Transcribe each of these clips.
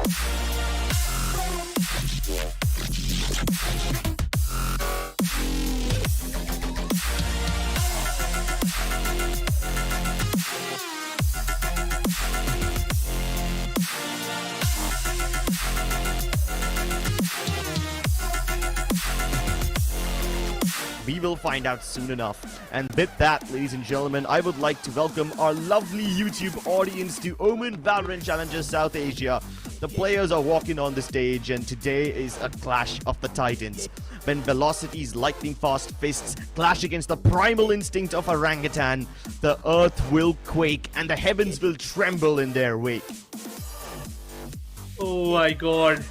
We will find out soon enough. And with that, ladies and gentlemen, I would like to welcome our lovely YouTube audience to NODWIN Valorant Challenges South Asia. The players are walking on the stage, and today is a clash of the titans. When Velocity's lightning-fast fists clash against the primal instinct of Orangutan, the earth will quake and the heavens will tremble in their wake. Oh my god.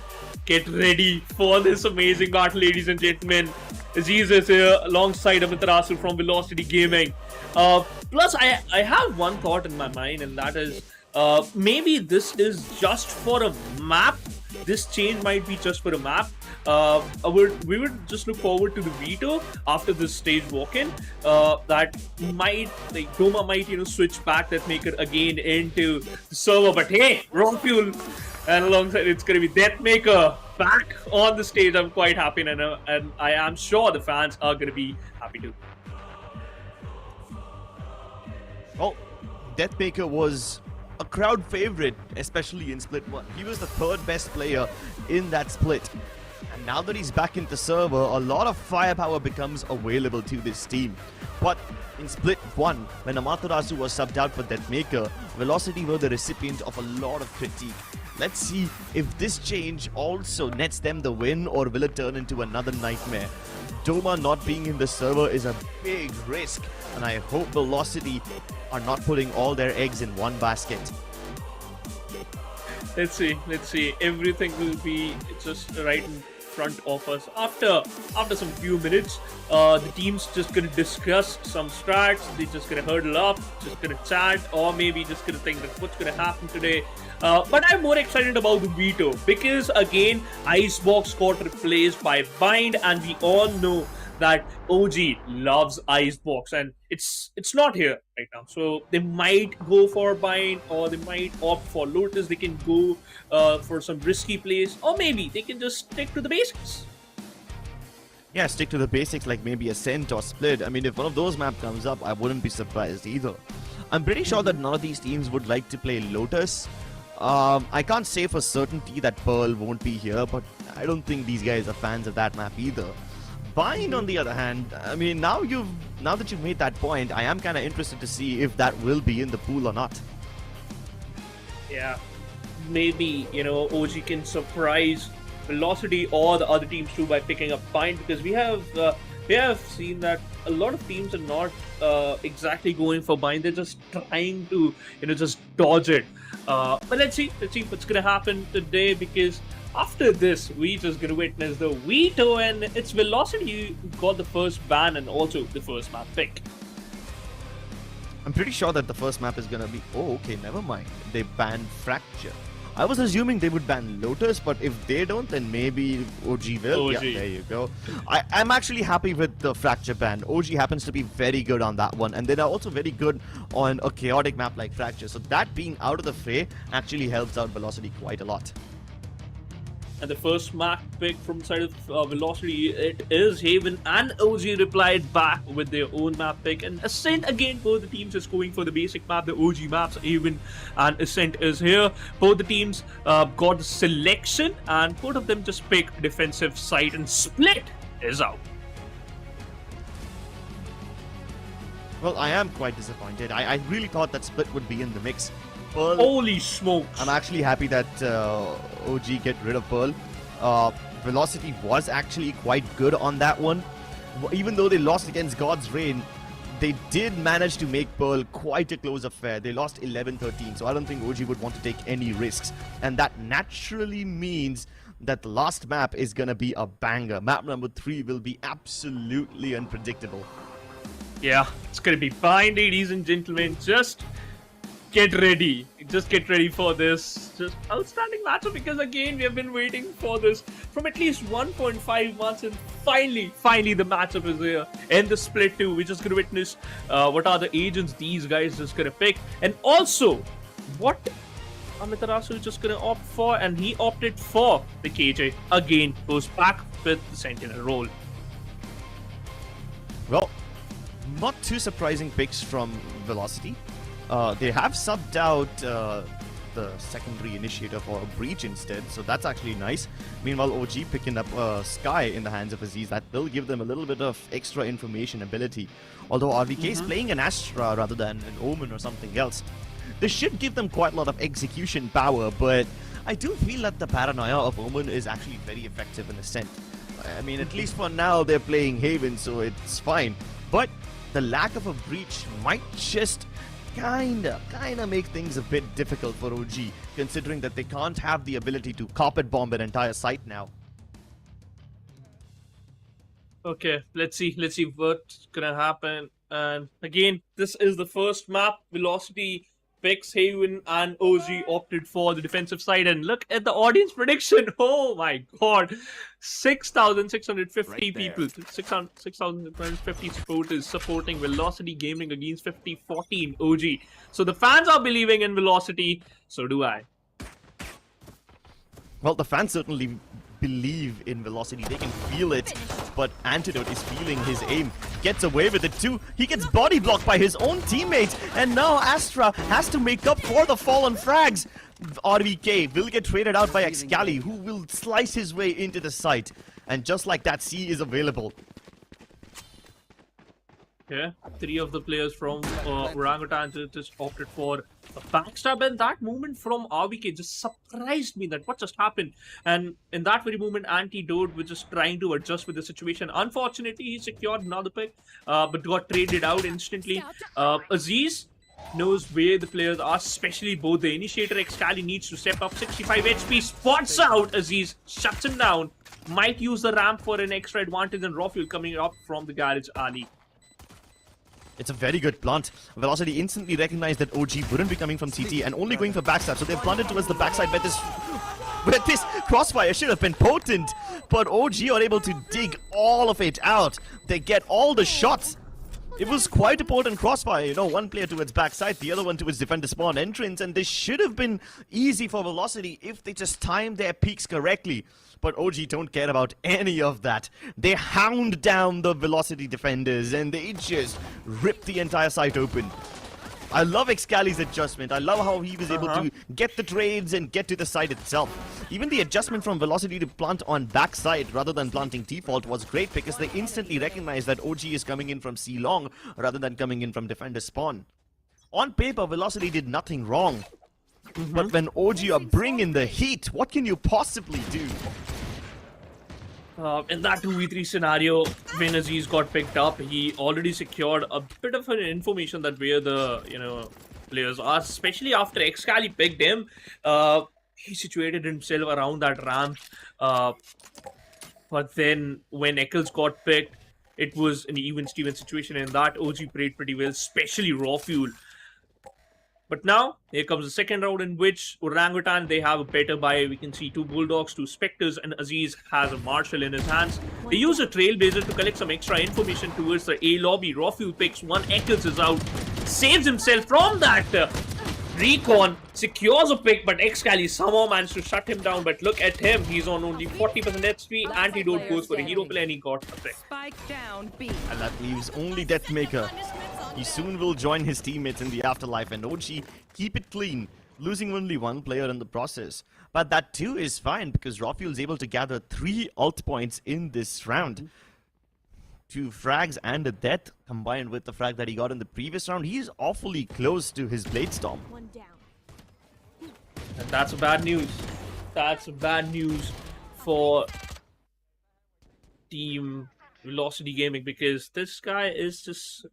Get ready for this amazing battle, ladies and gentlemen. Aziz is here alongside Amitarasu from Velocity Gaming. Plus, I have one thought in my mind, and that is maybe this is just for a map. This change might be just for a map. We would just look forward to the veto after this stage walk-in. That might, like, Doma might, switch back that maker again into the server. But hey, wrong fuel. And alongside, it's going to be Deathmaker back on the stage. I'm quite happy, and I am sure the fans are going to be happy too. Well, Deathmaker was a crowd favorite, especially in Split 1. He was the third best player in that split. And now that he's back in the server, a lot of firepower becomes available to this team. But in Split 1, when Amaterasu was subbed out for Deathmaker, Velocity were the recipient of a lot of critique. Let's see if this change also nets them the win, or will it turn into another nightmare. Doma not being in the server is a big risk, and I hope Velocity are not putting all their eggs in one basket. Let's see. Everything will be just right in front of us. After some few minutes, the team's just gonna discuss some strats. They're just gonna hurdle up, just gonna chat, or maybe just gonna think that what's gonna happen today. But I'm more excited about the veto because again, Icebox got replaced by Bind, and we all know that OG loves Icebox, and it's not here right now. So they might go for Bind, or they might opt for Lotus. They can go for some risky plays, or maybe they can just stick to the basics. Yeah, stick to the basics, like maybe Ascent or Split. I mean, if one of those maps comes up, I wouldn't be surprised either. I'm pretty sure that none of these teams would like to play Lotus. I can't say for certainty that Pearl won't be here, but I don't think these guys are fans of that map either. Bind, on the other hand, I mean, now that you've made that point, I am kind of interested to see if that will be in the pool or not. Yeah, maybe, OG can surprise Velocity or the other teams too by picking up Bind, because we have seen that a lot of teams are not exactly going for Bind. They're just trying to, just dodge it. But let's see what's gonna happen today, because after this, we just gonna witness the veto, and it's Velocity who got the first ban and also the first map pick. I'm pretty sure that the first map is gonna be... Oh, okay, never mind. They banned Fracture. I was assuming they would ban Lotus, but if they don't, then maybe OG will. OG. Yeah, there you go. I'm actually happy with the Fracture ban. OG happens to be very good on that one, and they're also very good on a chaotic map like Fracture. So that being out of the fray actually helps out Velocity quite a lot. And the first map pick from the side of Velocity, it is Haven, and OG replied back with their own map pick. And Ascent, again, both the teams is going for the basic map, the OG maps. Haven and Ascent is here. Both the teams got the selection, and both of them just picked defensive side, and Split is out. Well, I am quite disappointed. I really thought that Split would be in the mix. Pearl, holy smokes. I'm actually happy that OG get rid of Pearl. Velocity was actually quite good on that one. Even though they lost against God's Reign, they did manage to make Pearl quite a close affair. They lost 11-13, so I don't think OG would want to take any risks. And that naturally means that the last map is going to be a banger. Map number 3 will be absolutely unpredictable. Yeah, it's going to be fine, ladies and gentlemen. Just get ready for this just outstanding matchup, because again, we have been waiting for this from at least 1.5 months, and finally the matchup is here in the Split 2. We're just gonna witness what are the agents these guys just gonna pick, and also what Amaterasu just gonna opt for, and he opted for the KJ. Again, goes back with the Sentinel role. Well, not too surprising picks from Velocity. They have subbed out the secondary initiator for a breach instead, so that's actually nice. Meanwhile, OG picking up Sky in the hands of Aziz. That will give them a little bit of extra information ability. Although RVK is playing an Astra rather than an Omen or something else. This should give them quite a lot of execution power, but I do feel that the paranoia of Omen is actually very effective in Ascent. I mean, at least for now, they're playing Haven, so it's fine. But the lack of a breach might just kinda make things a bit difficult for OG, considering that they can't have the ability to carpet bomb an entire site now. Okay, let's see what's gonna happen. And again, this is the first map. Velocity picks Haven, and OG opted for the defensive side. And look at the audience prediction. Oh my god, 6,650 people, 6,650 supporters supporting Velocity Gaming against 50-14 OG. So the fans are believing in Velocity. So do I. Well, the fans certainly believe in Velocity. They can feel it. But Antidote is feeling his aim. Gets away with it too. He gets body blocked by his own teammates. And now Astra has to make up for the fallen frags. RVK will get traded out by Excali, who will slice his way into the site. And just like that, C is available. Yeah, 3 of the players from Orangutan just opted for a backstab, and that movement from RVK just surprised me that what just happened. And in that very moment, Antidote was just trying to adjust with the situation. Unfortunately, he secured another pick, but got traded out instantly. Aziz knows where the players are, especially both the initiator. Excali needs to step up. 65 HP, spots out Aziz, shuts him down. Might use the ramp for an extra advantage, and raw fuel coming up from the garage alley. It's a very good plant. Velocity instantly recognized that OG wouldn't be coming from CT and only going for backstab, so they've planted towards the backside where this crossfire should have been potent. But OG are able to dig all of it out. They get all the shots. It was quite a potent crossfire, you know, one player towards backside, the other one towards defender spawn entrance, and this should have been easy for Velocity if they just timed their peaks correctly. But OG don't care about any of that. They hound down the Velocity defenders and they just rip the entire site open. I love Excali's adjustment. I love how he was able to get the trades and get to the site itself. Even the adjustment from Velocity to plant on backside rather than planting default was great because they instantly recognized that OG is coming in from C long rather than coming in from defender spawn. On paper, Velocity did nothing wrong. But when OG are bringing the heat, what can you possibly do? In that 2v3 scenario, when Aziz got picked up, he already secured a bit of an information that where the players are, especially after Excali picked him. He situated himself around that ramp. But then when Eccles got picked, it was an even-Steven situation, and that OG played pretty well, especially raw fuel. But now, here comes the second round in which Orangutan, they have a better buy. We can see 2 Bulldogs, 2 Spectres, and Aziz has a Marshal in his hands. They use a Trailblazer to collect some extra information towards the A lobby. Raw fuel picks, 1 Eccles is out, saves himself from that recon, secures a pick, but Excali somehow managed to shut him down. But look at him, he's on only 40% HP. Antidote goes for a hero play and he got a pick. And that leaves only Deathmaker. He soon will join his teammates in the afterlife, and OG keep it clean, losing only 1 player in the process. But that too is fine because Rafuel is able to gather 3 ult points in this round. 2 frags and a death combined with the frag that he got in the previous round. He is awfully close to his Bladestorm. And that's bad news. That's bad news for Team Velocity Gaming because this guy is just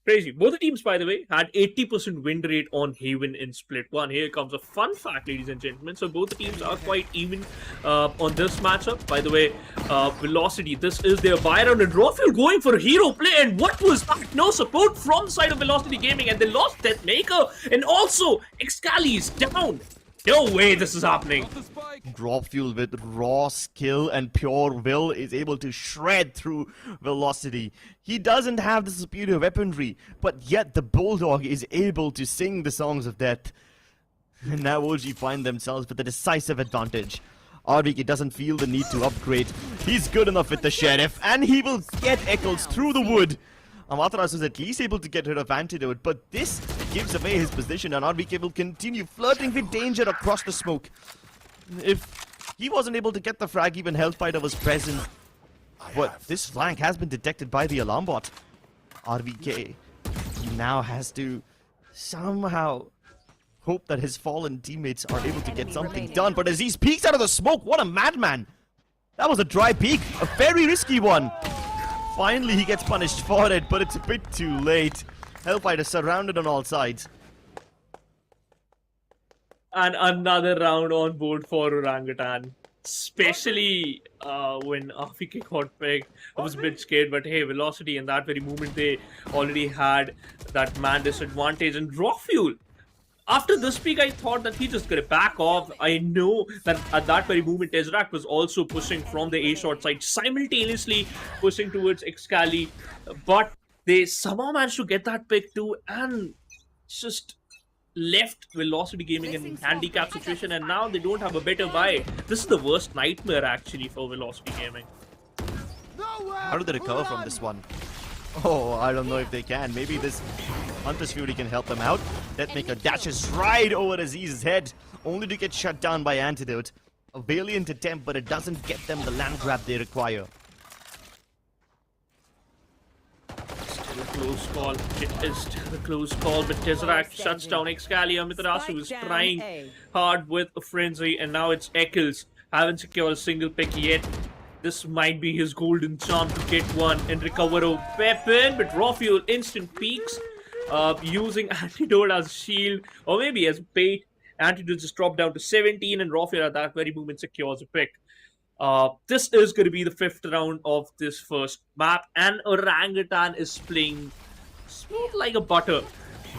crazy. Both the teams, by the way, had 80% win rate on Haven in Split 1. Here comes a fun fact, ladies and gentlemen. So both the teams are quite even on this matchup. By the way, Velocity, this is their buy round, and Rawfield going for a hero play. And what was that? No support from the side of Velocity Gaming, and they lost Deathmaker. And also, Excali is down. No way this is happening. Rawfuel with raw skill and pure will is able to shred through Velocity. He doesn't have the superior weaponry, but yet the Bulldog is able to sing the songs of death. And now OG find themselves with a decisive advantage. RVK doesn't feel the need to upgrade. He's good enough with the Sheriff, and he will get Eccles through the wood. Amaterasu is at least able to get rid of Antidote, but this gives away his position, and RVK will continue flirting with danger across the smoke. If he wasn't able to get the frag, even Hellfighter was present. But this flank has been detected by the alarm bot. RVK, he now has to somehow hope that his fallen teammates are able to get something done. But as he peeks out of the smoke, what a madman! That was a dry peek, a very risky one. Finally, he gets punished for it, but it's a bit too late. Hellfighter surrounded on all sides. And another round on board for Orangutan. Especially when RVK got picked. I was a bit scared, but hey, Velocity in that very moment, they already had that man disadvantage. And Raw Fuel, after this peak, I thought that he just gonna back off. I know that at that very moment, Tesseract was also pushing from the A-short side, simultaneously pushing towards Excali. But they somehow managed to get that pick too, and just left Velocity Gaming in handicap situation, and now they don't have a better buy. This is the worst nightmare actually for Velocity Gaming. How do they recover from this one? Oh, I don't know if they can. Maybe this Hunter's Fury can help them out. Deathmaker dashes right over Aziz's head, only to get shut down by Antidote. A valiant attempt, but it doesn't get them the land grab they require. Still a close call. It is still a close call, but Tesseract shuts down Excali. Amaterasu is trying hard with a frenzy, and now it's Eccles. Haven't secured a single pick yet. This might be his golden chance to get one and recover a weapon, but Raw Fuel instant peaks, using Antidote as shield, or maybe as bait. Antidote just dropped down to 17, and Raw Fuel at that very moment secures a pick. This is going to be the 5th round of this first map, and Orangutan is playing smooth like a butter.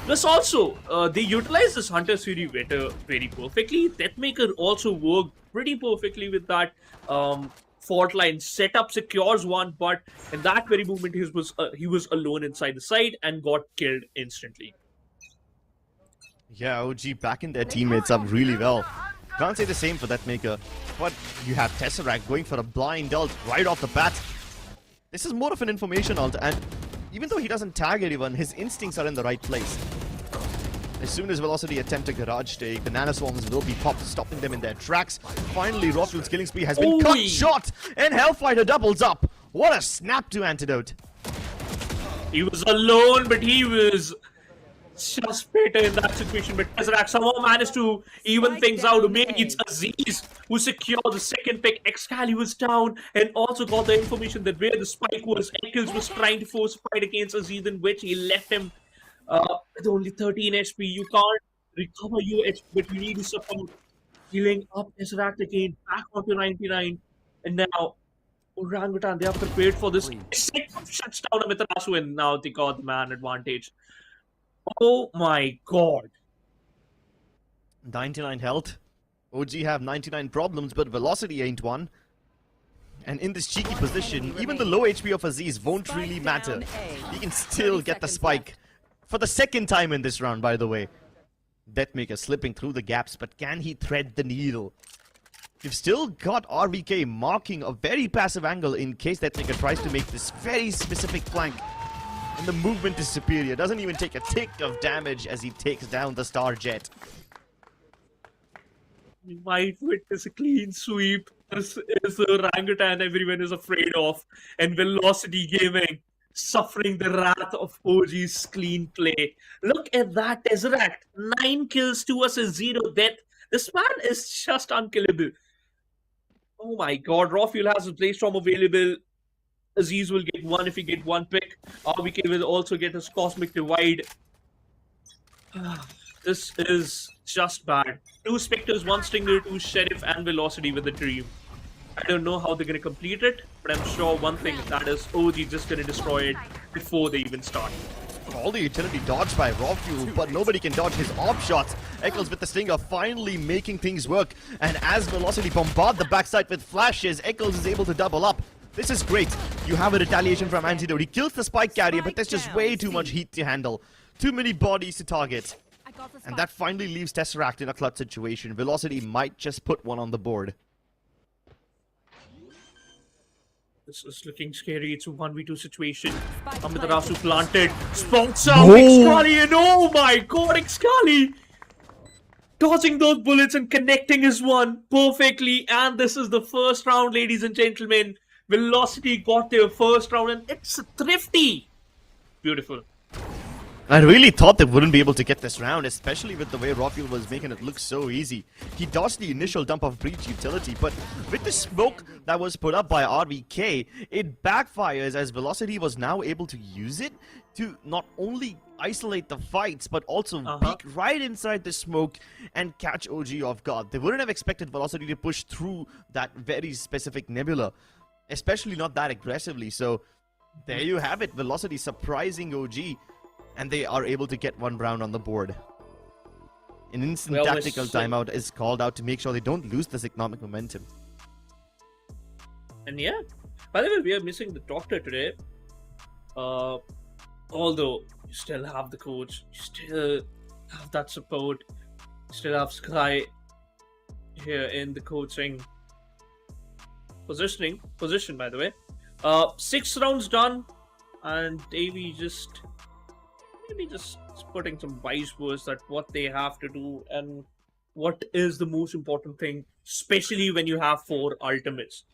Plus also, they utilize this Hunter's Fury veto very perfectly. Deathmaker also worked pretty perfectly with that fault line setup, secures one, but in that very moment he was alone inside the site and got killed instantly. Yeah, OG backing their teammates up really well. Can't say the same for Deathmaker, but you have Tesseract going for a blind ult right off the bat. This is more of an information ult, and even though he doesn't tag anyone, his instincts are in the right place. As soon as Velocity attempt a garage take, the nanoswarms will be popped, stopping them in their tracks. Finally, Raw Fuel's killing spree has been cut short, and Hellfighter doubles up. What a snap to Antidote. He was alone, but he was just better in that situation. But Tesseract somehow managed to even things out. Maybe it's Aziz who secured the second pick. Excali was down and also got the information that where the spike was. Eccles was trying to force a fight against Aziz, in which he left him with only 13 HP. You can't recover your HP, but you need to support. Healing up Tesseract again, back onto 99. And now, Orangutan, they are prepared for this. Shuts down Amaterasu, and now they got the man advantage. Oh my god. 99 health. OG have 99 problems, but Velocity ain't one. And in this cheeky position, even the low HP of Aziz won't really matter. He can still get the spike. For the second time in this round, by the way. Deathmaker slipping through the gaps, but can he thread the needle? You've still got RVK marking a very passive angle in case Deathmaker tries to make this very specific flank. And the movement is superior. Doesn't even take a tick of damage as he takes down the Star Jet. We might witness a clean sweep. This is the Orangutan everyone is afraid of. And Velocity Gaming suffering the wrath of OG's clean play. Look at that Tesseract. 9 kills, 2 assists, 0 death. This man is just unkillable. Oh my god, Raw Fuel has his Blaze-Storm available. Aziz will get one if he get one pick. RVK will also get his Cosmic Divide. This is just bad. 2 Spectres, 1 Stinger, 2 Sheriff, and Velocity with the Dream. I don't know how they're going to complete it, but I'm sure one thing, that is OG just going to destroy it before they even start. All the utility dodged by Raw Fuel, but nobody can dodge his op shots. Eccles with the Stinger finally making things work. And as Velocity bombard the backside with flashes, Eccles is able to double up. This is great. You have a retaliation from Antidote. He kills the spike carrier, but there's just way too much heat to handle. Too many bodies to target. And that finally leaves Tesseract in a clutch situation. Velocity might just put one on the board. This is looking scary. It's a 1v2 situation. Spike Amaterasu planted. planted. Spots out. Excali, and oh my god, Excali! Dodging those bullets and connecting his one perfectly. And this is the first round, ladies and gentlemen. Velocity got their first round, and it's thrifty. Beautiful. I really thought they wouldn't be able to get this round, especially with the way Rawfuel was making it look so easy. He dodged the initial dump of breach utility, but with the smoke that was put up by RVK, it backfires as Velocity was now able to use it to not only isolate the fights, but also peek right inside the smoke and catch OG off guard. They wouldn't have expected Velocity to push through that very specific nebula, especially not that aggressively. So there you have it, Velocity surprising OG. And they are able to get one round on the board. An instant tactical timeout is called out to make sure they don't lose this economic momentum. And yeah, by the way, we are missing the doctor today. Although you still have the coach, you still have that support, you still have Sky here in the coaching position. By the way, 6 rounds done, and AV just. Maybe just putting some wise words that what they have to do and what is the most important thing, especially when you have 4 ultimates.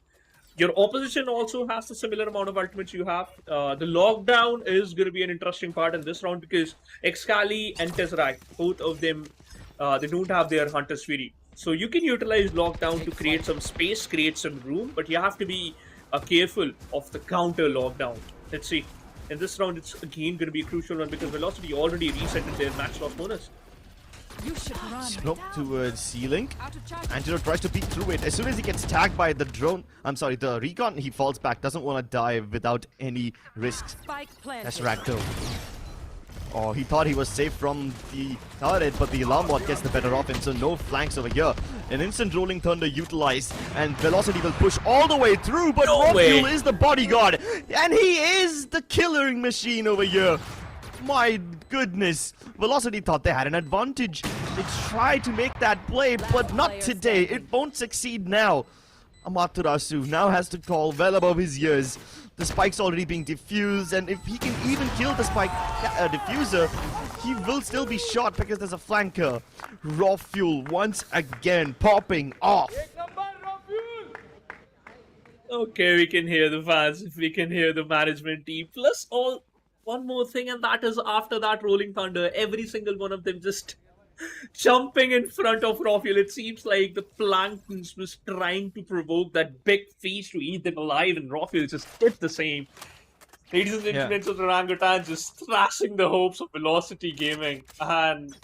Your opposition also has a similar amount of ultimates you have. The lockdown is going to be an interesting part in this round because Excali and Tesseract, both of them, they don't have their Hunter's Fury. So you can utilize lockdown to create some space, create some room, but you have to be careful of the counter lockdown. Let's see. In this round, it's again going to be a crucial one because Velocity already reset their match loss bonus. Smoke towards C-Link. Angelo tries to peek through it. As soon as he gets tagged by the drone, the recon, he falls back. Doesn't want to dive without any risks. That's Racto. Oh, he thought he was safe from the turret, but the alarm bot gets the better of him, so no flanks over here. An instant rolling thunder utilized, and Velocity will push all the way through, but Rawfuel is the bodyguard, and he is the killing machine over here. My goodness, Velocity thought they had an advantage. They tried to make that play, but not today. It won't succeed now. Amaterasu now has to call well above his years. The spike's already being diffused, and if he can even kill the spike diffuser, he will still be shot because there's a flanker. Rawfuel once again popping off. Okay, we can hear the fans, we can hear the management team. Plus, one more thing, and that is after that rolling thunder, every single one of them just jumping in front of Rawfuel. It seems like the Planktons was trying to provoke that big fish to eat them alive, and Rawfuel just did the same. Ladies and gentlemen, so the Orangutan just thrashing the hopes of Velocity Gaming, and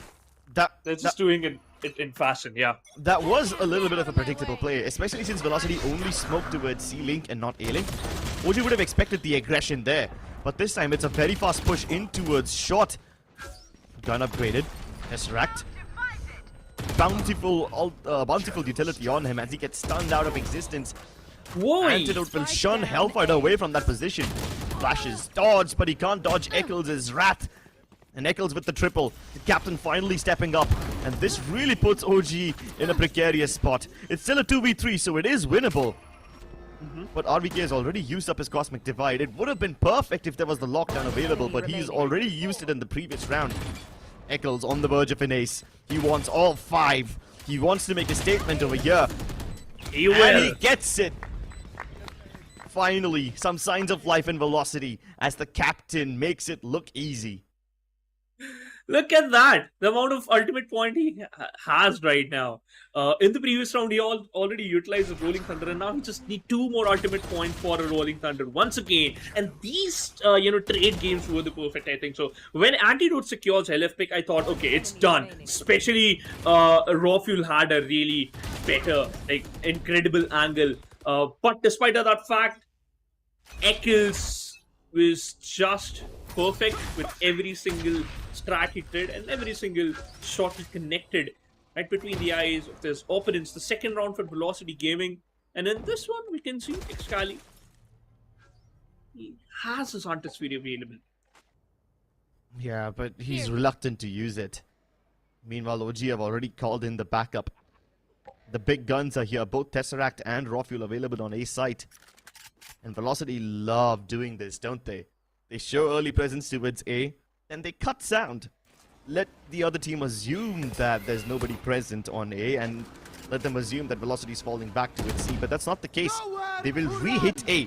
they're just doing it in fashion, yeah. That was a little bit of a predictable play, especially since Velocity only smoked towards C-Link and not A-Link. OG would have expected the aggression there, but this time it's a very fast push in towards short. Gun upgraded. Tesseract. Bountiful utility on him as he gets stunned out of existence. Antidote will shun Hellfighter away from that position. Flashes, dodge, but he can't dodge Eccles' Wrath. And Eccles with the triple. The captain finally stepping up. And this really puts OG in a precarious spot. It's still a 2v3, so it is winnable. But RVK has already used up his Cosmic Divide. It would have been perfect if there was the lockdown available, but he's already used it in the previous round. Eccles on the verge of an ace. He wants all 5. He wants to make a statement over here. And he gets it. Finally, some signs of life and velocity as the captain makes it look easy. Look at that. The amount of ultimate point he has right now. In the previous round, he already utilized the Rolling Thunder, and now he just needs 2 more ultimate points for a Rolling Thunder once again. And these, trade games were the perfect, I think. So when Antidote secures LF pick, I thought, okay, it's done. Especially Rawfuel had a really better, incredible angle. But despite of that fact, Eccles was just perfect with every single strat he did and every single shot he connected right between the eyes of his opponents. The second round for Velocity Gaming, and in this one we can see Excali. He has his Hunter's Fury available. Yeah, but he's reluctant to use it. Meanwhile, OG have already called in the backup. The big guns are here, both Tesseract and Raw Fuel available on A site. And Velocity love doing this, don't they? They show early presence towards A, then they cut sound. Let the other team assume that there's nobody present on A, and let them assume that Velocity is falling back towards C, but that's not the case. They will re-hit A,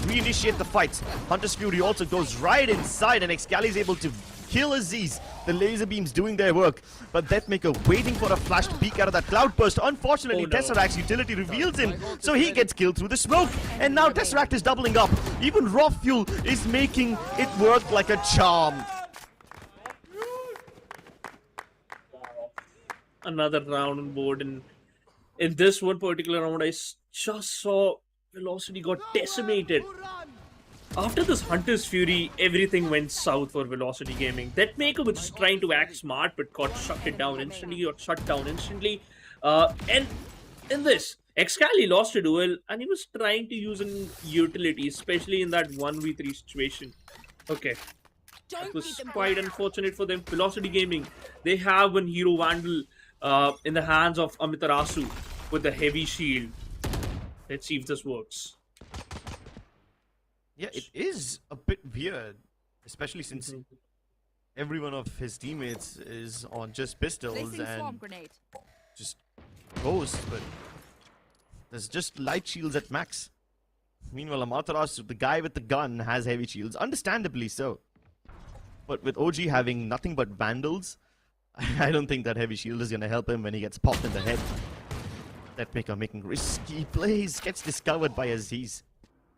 reinitiate the fights. Hunter's Fury also goes right inside, and Excali is able to kill Aziz. The laser beams doing their work, but Deathmaker waiting for a flash to peek out of that cloud burst. Unfortunately, Tesseract's utility reveals him, so he gets killed through the smoke. And now Tesseract is doubling up. Even Raw Fuel is making it work like a charm. Another round on board, and in this one particular round, I just saw Velocity got decimated. After this Hunter's Fury, everything went south for Velocity Gaming. Deathmaker was just trying to act smart, but got shut down instantly. And in this, Excali lost a duel, and he was trying to use an utility, especially in that 1v3 situation. Okay. That was quite unfortunate for them. Velocity Gaming, they have one Hero Vandal in the hands of Amitarasu with the heavy shield. Let's see if this works. Yeah, it is a bit weird, especially since every one of his teammates is on just pistols and just ghosts, but there's just light shields at max. Meanwhile, Amaterasu, the guy with the gun, has heavy shields, understandably so. But with OG having nothing but vandals, I don't think that heavy shield is going to help him when he gets popped in the head. Deathmaker making risky plays, gets discovered by Aziz.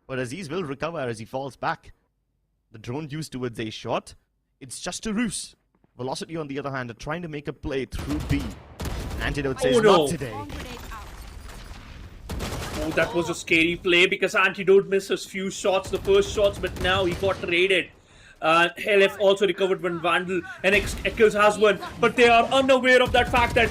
But Aziz will recover as he falls back. The drone used towards A shot. It's just a ruse. Velocity, on the other hand, are trying to make a play through B. Antidote says not today. Oh, that was a scary play because Antidote misses few shots, the first shots, but now he got raided. LF also recovered one Vandal, and Eccles has one, but they are unaware of that fact that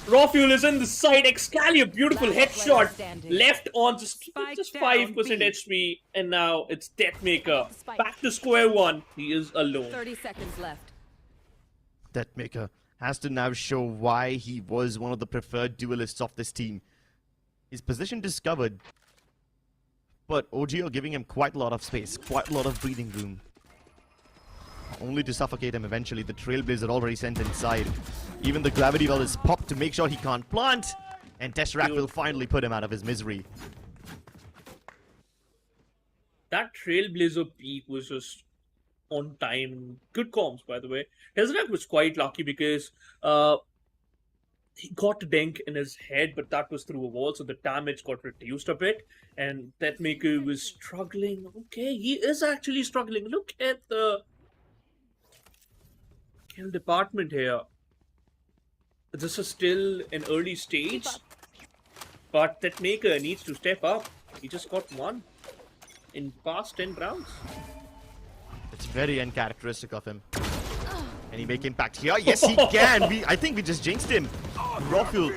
Raw Fuel is in the side. Excali, a beautiful headshot, left on just 5% HP, and now it's Deathmaker. Back to square one. He is alone. 30 seconds left. Deathmaker has to now show why he was one of the preferred duelists of this team. His position discovered, but OG are giving him quite a lot of space, quite a lot of breathing room. Only to suffocate him eventually. The Trailblazer already sent inside. Even the gravity well is popped to make sure he can't plant. And Tesseract will finally put him out of his misery. That Trailblazer peak was just on time. Good comms, by the way. Tesseract was quite lucky because he got a dink in his head, but that was through a wall, so the damage got reduced a bit. And Deathmaker was struggling. Okay, he is actually struggling. Look at the kill department here. This is still an early stage, but Deathmaker needs to step up. He just got one in past 10 rounds. It's very uncharacteristic of him. Can he make impact here? Yes, he can. I think we just jinxed him. Raw Fuel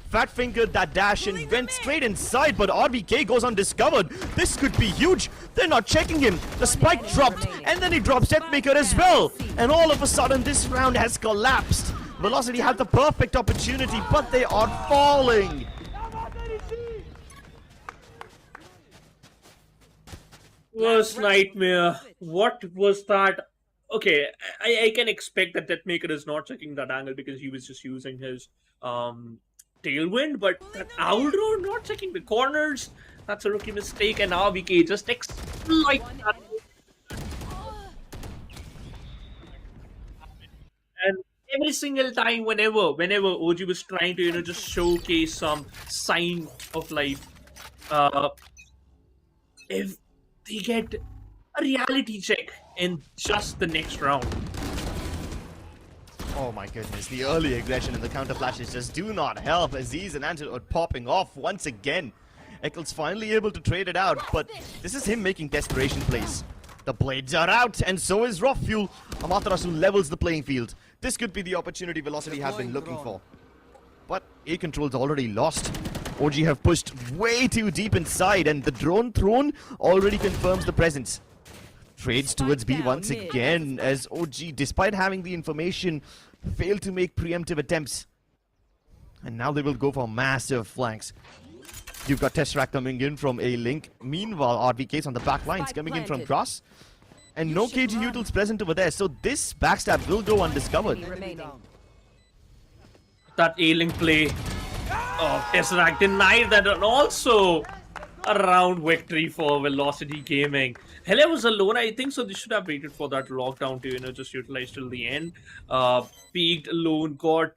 fat fingered that dash and went straight inside, but RBK goes undiscovered. This could be huge. They're not checking him. The spike dropped, and then he drops Deathmaker as well. And all of a sudden, this round has collapsed. Velocity had the perfect opportunity, but they are falling. Worst nightmare. What was that? Okay, I can expect that Deathmaker is not checking that angle because he was just using his tailwind, but that owl drone not checking the corners, that's a rookie mistake, and RBK just exploit that. And every single time, whenever OG was trying to, just showcase some sign of life, if they get a reality check in just the next round. Oh my goodness, the early aggression and the counter flashes just do not help. Aziz and Antidote popping off once again. Eccles finally able to trade it out, but this is him making desperation plays. The blades are out, and so is Raw Fuel. Amaterasu levels the playing field. This could be the opportunity Velocity have been looking for. But A control's already lost. OG have pushed way too deep inside, and the drone thrown already confirms the presence. Trades towards B once again as OG, despite having the information, failed to make preemptive attempts. And now they will go for massive flanks. You've got Tesseract coming in from A-Link. Meanwhile, RVK's on the back lines coming in from Cross. And no KG Utils present over there, so this backstab will go undiscovered. That A-Link play. Oh, Tesseract denied that, and also a round victory for Velocity Gaming. Hele was alone, I think, so they should have waited for that lockdown to, just utilize till the end. Peaked alone, got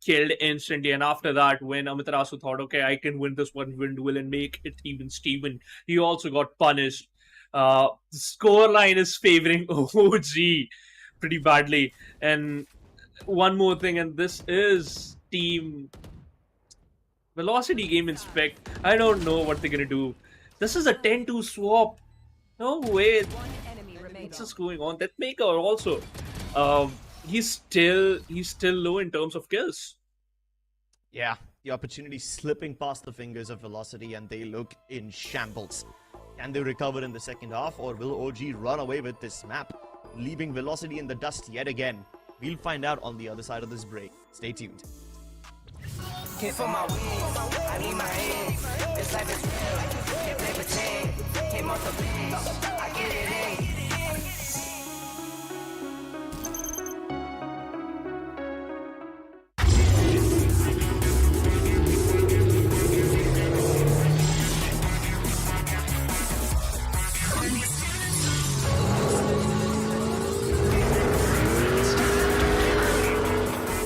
killed instantly, and after that, when Amiterasu thought, okay, I can win this one duel and make it even Steven, he also got punished. The scoreline is favoring OG pretty badly. And one more thing, and this is Team Velocity Game Inspect. I don't know what they're gonna do. This is a 10-2 swap. No way. What's just going on? That Maker also. He's still low in terms of kills. Yeah, the opportunity slipping past the fingers of Velocity, and they look in shambles. Can they recover in the second half, or will OG run away with this map, leaving Velocity in the dust yet again? We'll find out on the other side of this break. Stay tuned. Can't feel my wings, I need my hands. This life is real, can't play pretend. Came off the bench, I get it in.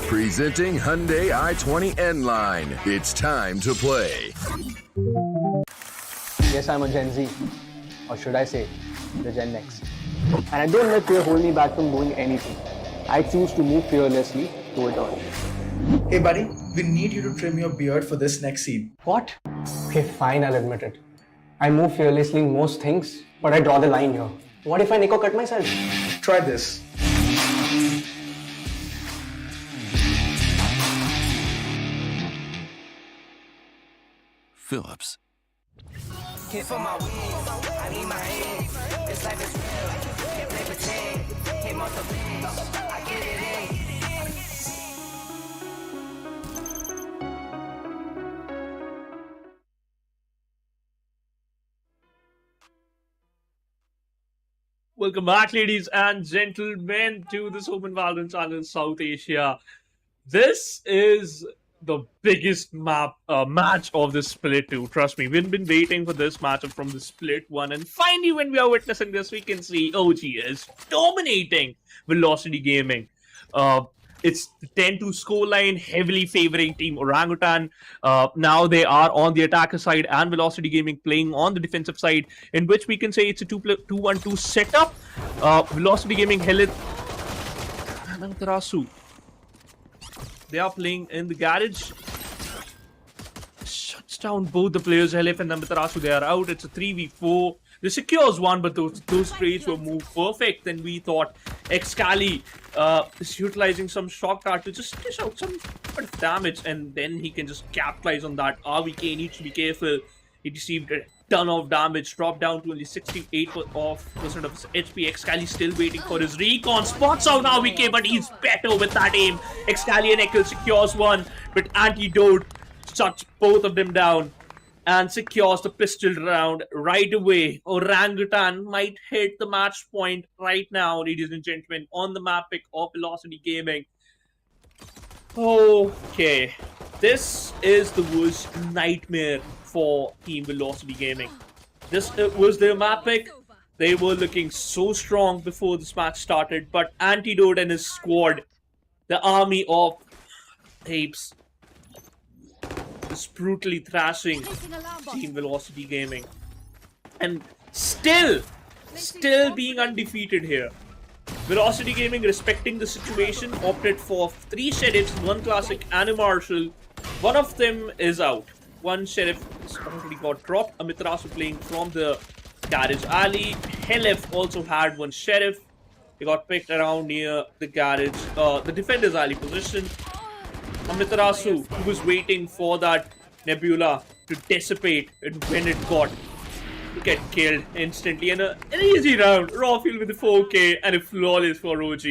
Presenting Hyundai i20 N-Line. It's time to play. Yes, I'm a Gen Z. Or should I say, the Gen Next. And I don't let fear hold me back from doing anything. I choose to move fearlessly to it all. Hey buddy, we need you to trim your beard for this next scene. What? Okay, fine, I'll admit it. I move fearlessly in most things, but I draw the line here. What if I Nico cut myself? Try this. Phillips. Can't feel my wings, I need my hands. This life is real, can't play pretend. Came off the bench, I get it in. Welcome back, ladies and gentlemen, to this Open Valorant channel, South Asia. This is the biggest match of the split 2. Trust me, we've been waiting for this matchup from the split 1, and finally when we are witnessing this, we can see OG is dominating Velocity Gaming. It's the 10-2 scoreline, heavily favoring Team Orangutan. Now they are on the attacker side, and Velocity Gaming playing on the defensive side, in which we can say it's a 2-1-2 setup. Velocity Gaming, Helith, and Tarasu. They are playing in the garage. Shuts down both the players. Helif and Amiterasu, they are out. It's a 3v4. They secures one, but those trades were moved perfect. Then we thought Excali is utilizing some shock dart to just dish out some damage, and then he can just capitalize on that. RVK needs to be careful. He received a ton of damage, dropped down to only 68% of his HP. Excali still waiting for his recon. Spots out RVK, but he's better with that aim. Excali and Ekel secures one, but Antidote shuts both of them down and secures the pistol round right away. Orangutan might hit the match point right now, ladies and gentlemen, on the map pick of Velocity Gaming. Okay, this is the worst nightmare for Team Velocity Gaming. This was their map pick. They were looking so strong before this match started, but Antidote and his squad, the army of apes, is brutally thrashing Team Velocity Gaming. And still being undefeated here. Velocity Gaming, respecting the situation, opted for 3 sheriffs, 1 classic and a marshal. One of them is out. One sheriff has already got dropped. Amiterasu playing from the garage alley. Helef also had 1 sheriff. He got picked around near the garage, the defender's alley position. Amiterasu, who was waiting for that nebula to dissipate, and when it got to get killed instantly. And an easy round. Rawfield with a 4K and a flawless for OG.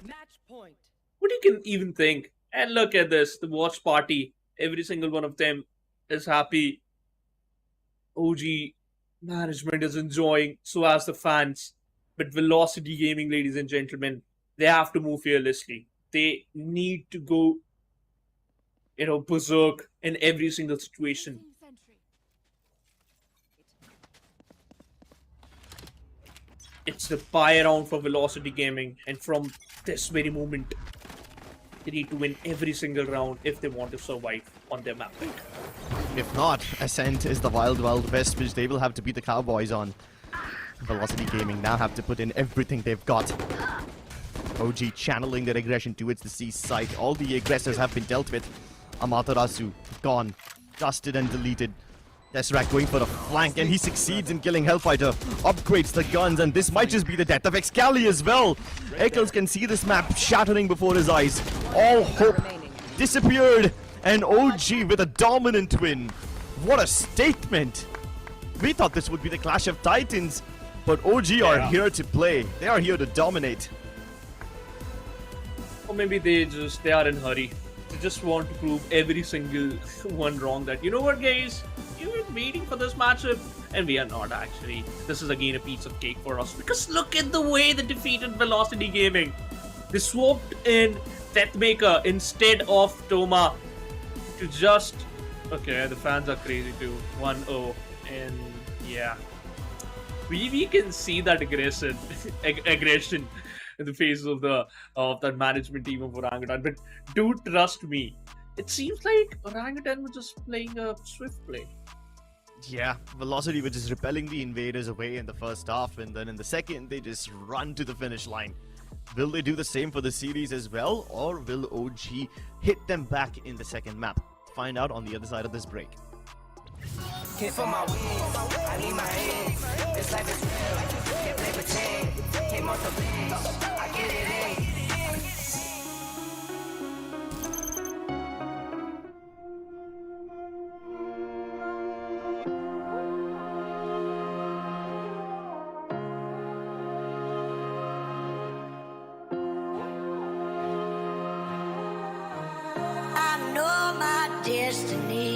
Match point. what you can even think. And look at this, the watch party. Every single one of them is happy. OG management is enjoying, so as the fans. But Velocity Gaming, ladies and gentlemen, they have to move fearlessly. They need to go, berserk in every single situation. It's the buy round for Velocity Gaming, and from this very moment, they need to win every single round if they want to survive on their map pick. If not, Ascent is the Wild Wild West, which they will have to beat the Cowboys on. Velocity Gaming now have to put in everything they've got. OG channeling their aggression towards the C side. All the aggressors have been dealt with. Amaterasu gone, dusted and deleted. Tesseract going for a flank, and he succeeds in killing Hellfighter. Upgrades the guns, and this might just be the death of Excali as well. Eccles can see this map shattering before his eyes. All hope disappeared, and OG with a dominant win. What a statement! We thought this would be the Clash of Titans, but OG are here to play. They are here to dominate. Or maybe they are in a hurry. They just want to prove every single one wrong that, you know what guys, you were waiting for this matchup, and we are not actually. This is again a piece of cake for us, because look at the way they defeated Velocity Gaming. They swapped in Deathmaker instead of Toma to just... Okay, the fans are crazy too. 1-0, and yeah. We can see that aggression in the faces of that management team of Orangutan. But do trust me, it seems like Orangutan was just playing a swift play. Yeah, Velocity were just repelling the invaders away in the first half, and then in the second, they just run to the finish line. Will they do the same for the series as well, or will OG hit them back in the second map? Find out on the other side of this break. Came for my wins, I need my ends. This life is real, can't play pretend. Came off the bench, I get it in. I know my destiny.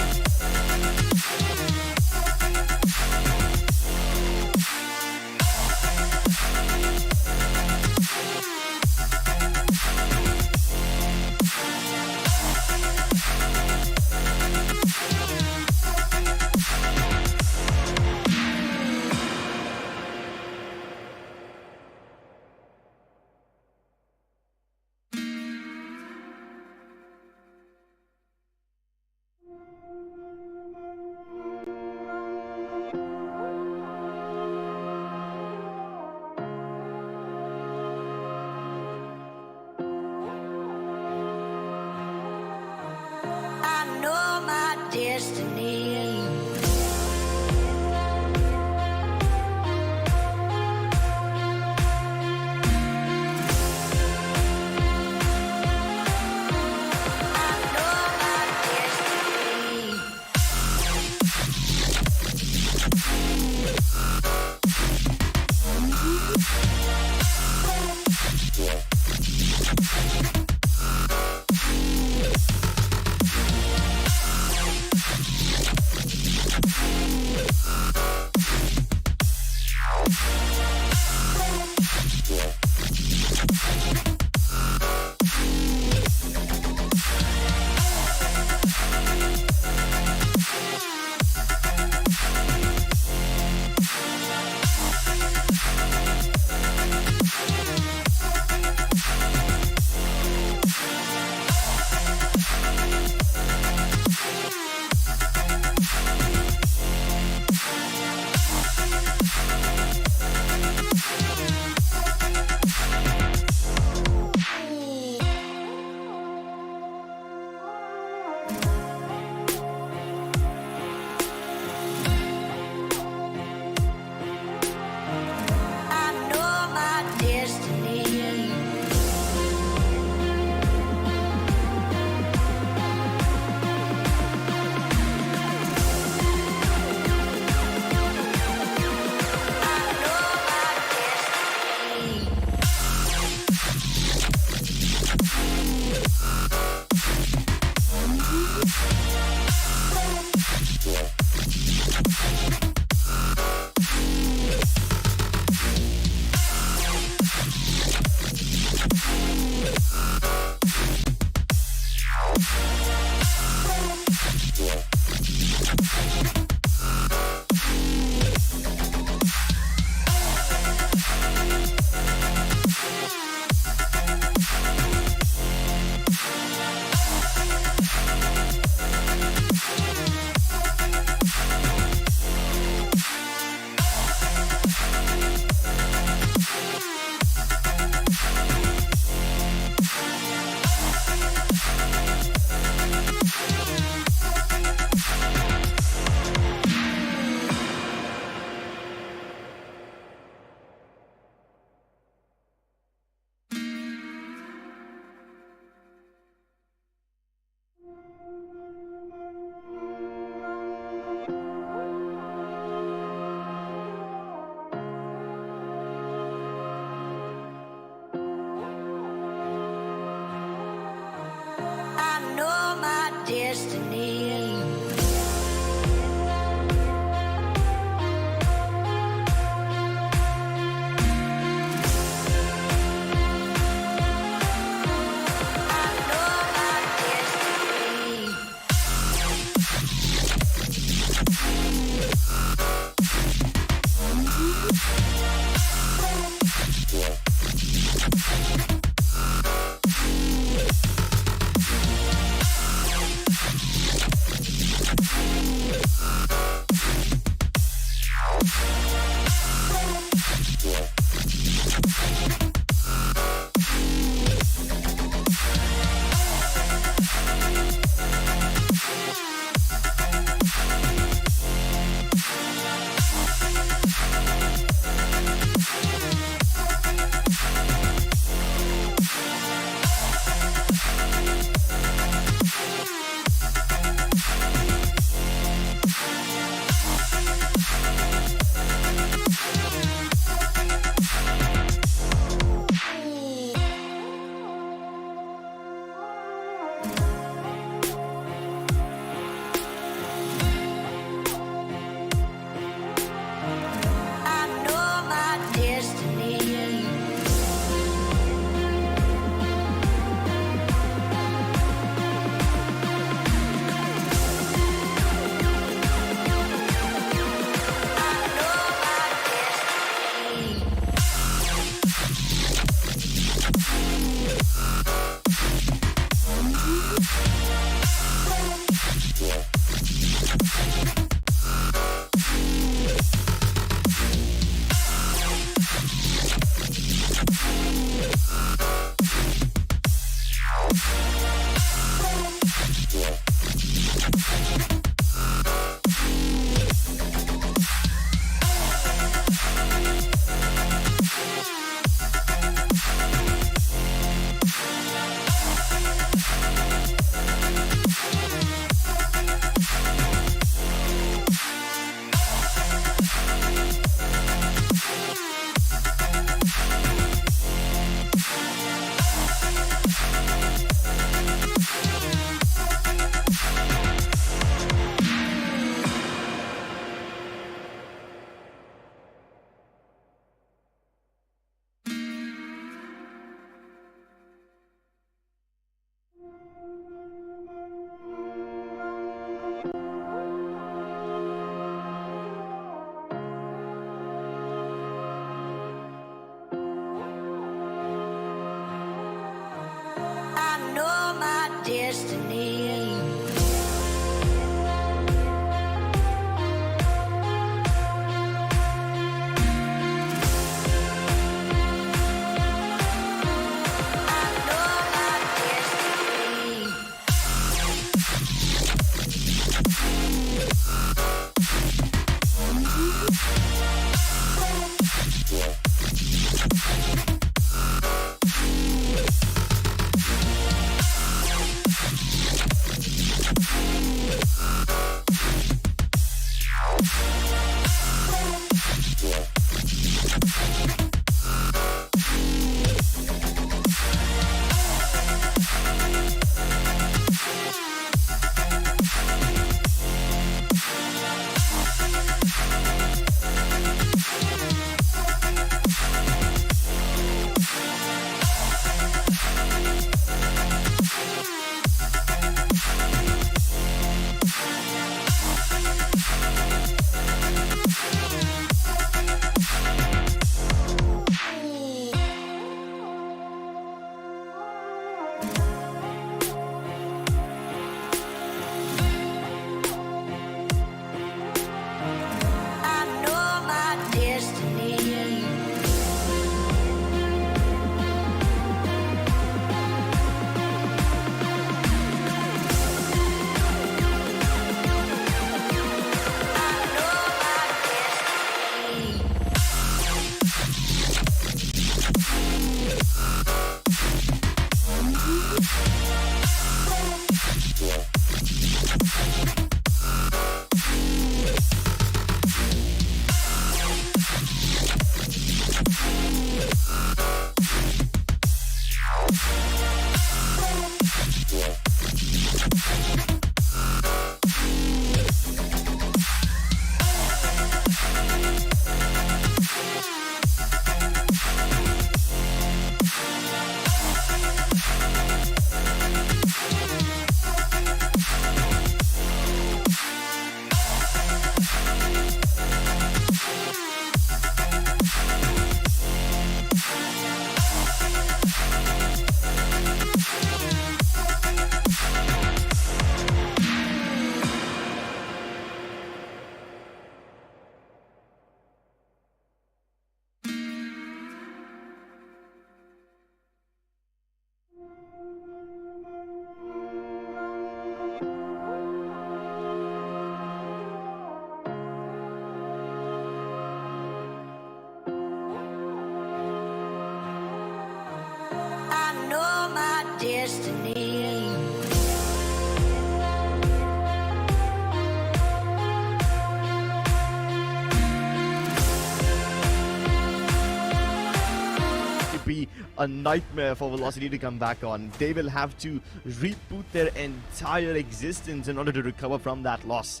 a nightmare for Velocity to come back on. They will have to reboot their entire existence in order to recover from that loss.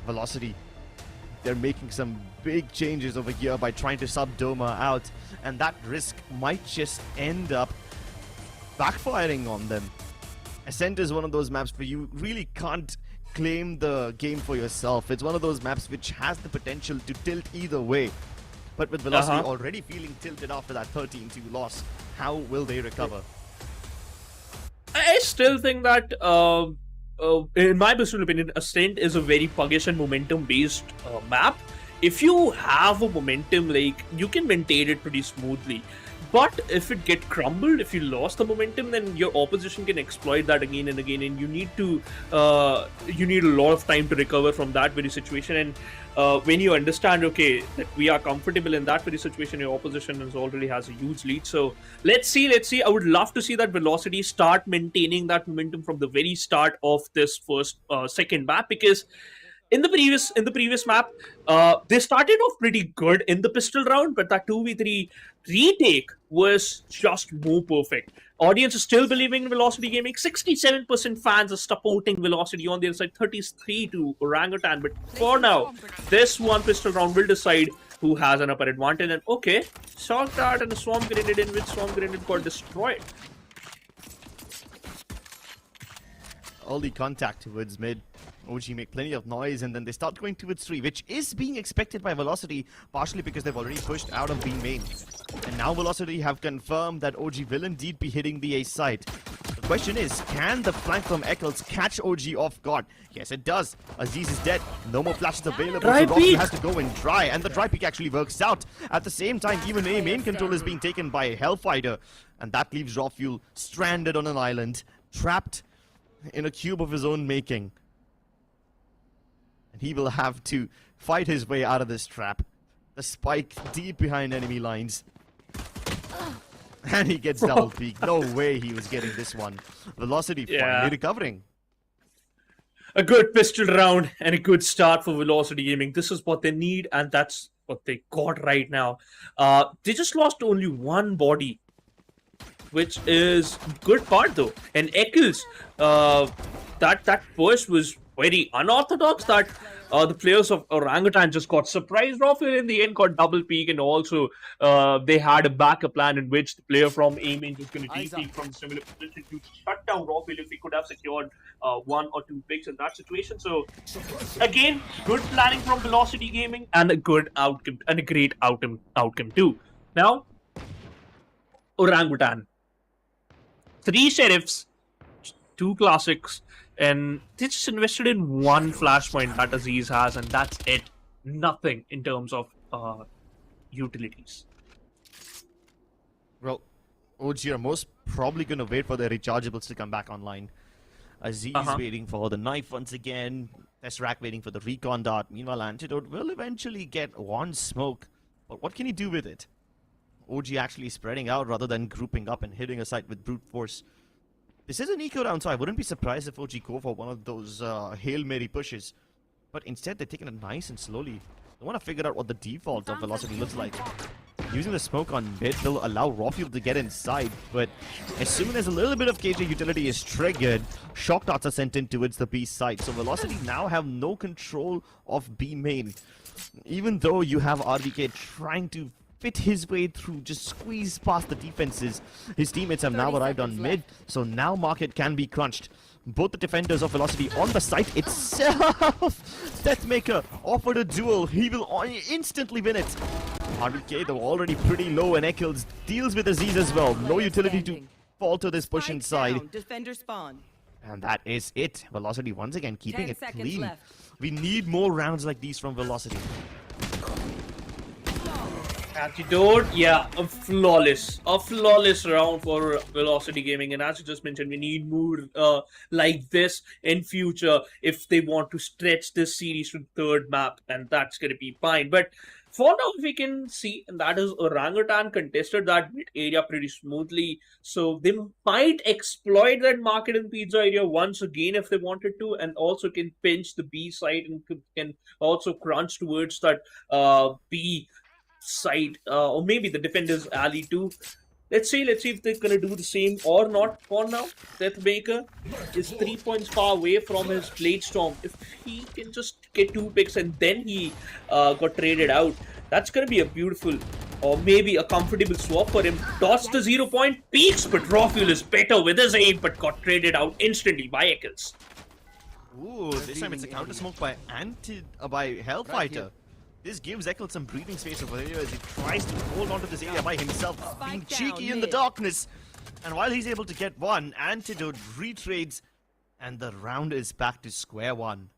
Velocity, they're making some big changes over here by trying to sub Doma out, and that risk might just end up backfiring on them. Ascent is one of those maps where you really can't claim the game for yourself. It's one of those maps which has the potential to tilt either way. But with Velocity already feeling tilted after that 13-2 loss, how will they recover? I still think that, in my personal opinion, Ascent is a very puggish and momentum-based map. If you have a momentum, like, you can maintain it pretty smoothly. But if it get crumbled, if you lost the momentum, then your opposition can exploit that again and again, and you need a lot of time to recover from that very situation. And when you understand, okay, that we are comfortable in that very situation, your opposition already has a huge lead. So let's see. I would love to see that Velocity start maintaining that momentum from the very start of this second map, because in the previous map, they started off pretty good in the pistol round, but that 2v3 retake was just more perfect. Audience is still believing in Velocity Gaming. 67% fans are supporting Velocity. On the other side, 33 to Orangutan. But for now, this one pistol round will decide who has an upper advantage. And okay, shock dart and a swarm grenade, in which swarm grenade got destroyed. Early contact towards mid. OG make plenty of noise, and then they start going towards 3, which is being expected by Velocity, partially because they've already pushed out of B main. And now Velocity have confirmed that OG will indeed be hitting the A site. The question is, can the flank from Eccles catch OG off guard? Yes, it does. Aziz is dead. No more flashes available, so Rocky has to go and dry, and the dry peek actually works out. At the same time, even A main control is being taken by Hellfighter, and that leaves Rawfuel stranded on an island, trapped in a cube of his own making. And he will have to fight his way out of this trap. The spike deep behind enemy lines. And he gets double peak. No way he was getting this one. Velocity finally recovering. A good pistol round and a good start for Velocity Gaming. This is what they need, and that's what they got right now. They just lost only one body, which is good part though. And Eccles, that push was very unorthodox, that the players of Orangutan just got surprised. Rawfuel in the end got double peak, and also they had a backup plan in which the player from A main was going to DP from similar position to shut down Rawfuel if he could have secured 1 or 2 picks in that situation. So again, good planning from Velocity Gaming, and a good outcome, and a great outcome too. Now, Orangutan, 3 sheriffs, 2 classics, and they just invested in 1 flashpoint that Aziz has, and that's it. Nothing in terms of utilities. Well, OG are most probably going to wait for their rechargeables to come back online. Aziz waiting for the knife once again. Tesseract waiting for the recon dart. Meanwhile, Antidote will eventually get 1 smoke. But what can he do with it? OG actually spreading out rather than grouping up and hitting a site with brute force. This is an eco round, so I wouldn't be surprised if OG go for one of those Hail Mary pushes. But instead, they're taking it nice and slowly. They want to figure out what the default of Velocity looks like. Using the smoke on mid will allow Rawfuel to get inside, but as soon as a little bit of KJ utility is triggered, shock darts are sent in towards the B side. So Velocity now have no control of B main. Even though you have RVK trying to fit his way through, just squeeze past the defenses. His teammates have now arrived on mid, so now market can be crunched. Both the defenders of Velocity on the site itself. Deathmaker offered a duel. He will instantly win it. RVK though already pretty low, and Eccles deals with Aziz as well. No utility to falter this push inside. Defender spawn. And that is it. Velocity once again keeping it clean. We need more rounds like these from Velocity. Antidote, yeah, a flawless round for Velocity Gaming, and as you just mentioned, we need more like this in future if they want to stretch this series to the 3rd map, and that's gonna be fine. But for now, we can see, and that is Orangutan contested that mid area pretty smoothly, so they might exploit that market and pizza area once again if they wanted to, and also can pinch the B side and can also crunch towards that B side, or maybe the defender's alley too. Let's see if they're gonna do the same or not for now. Deathmaker is 3 points far away from his Blade Storm. If he can just get 2 picks and then he got traded out, that's gonna be a beautiful or maybe a comfortable swap for him. Dots the 0-point peaks, but Rafuel is better with his aim, but got traded out instantly by Eccles. Ooh, this time it's a counter smoke by Hellfighter. This gives Eccles some breathing space over here as he tries to hold onto this area by himself, being cheeky in the darkness. And while he's able to get one, Antidote retrades, and the round is back to square one.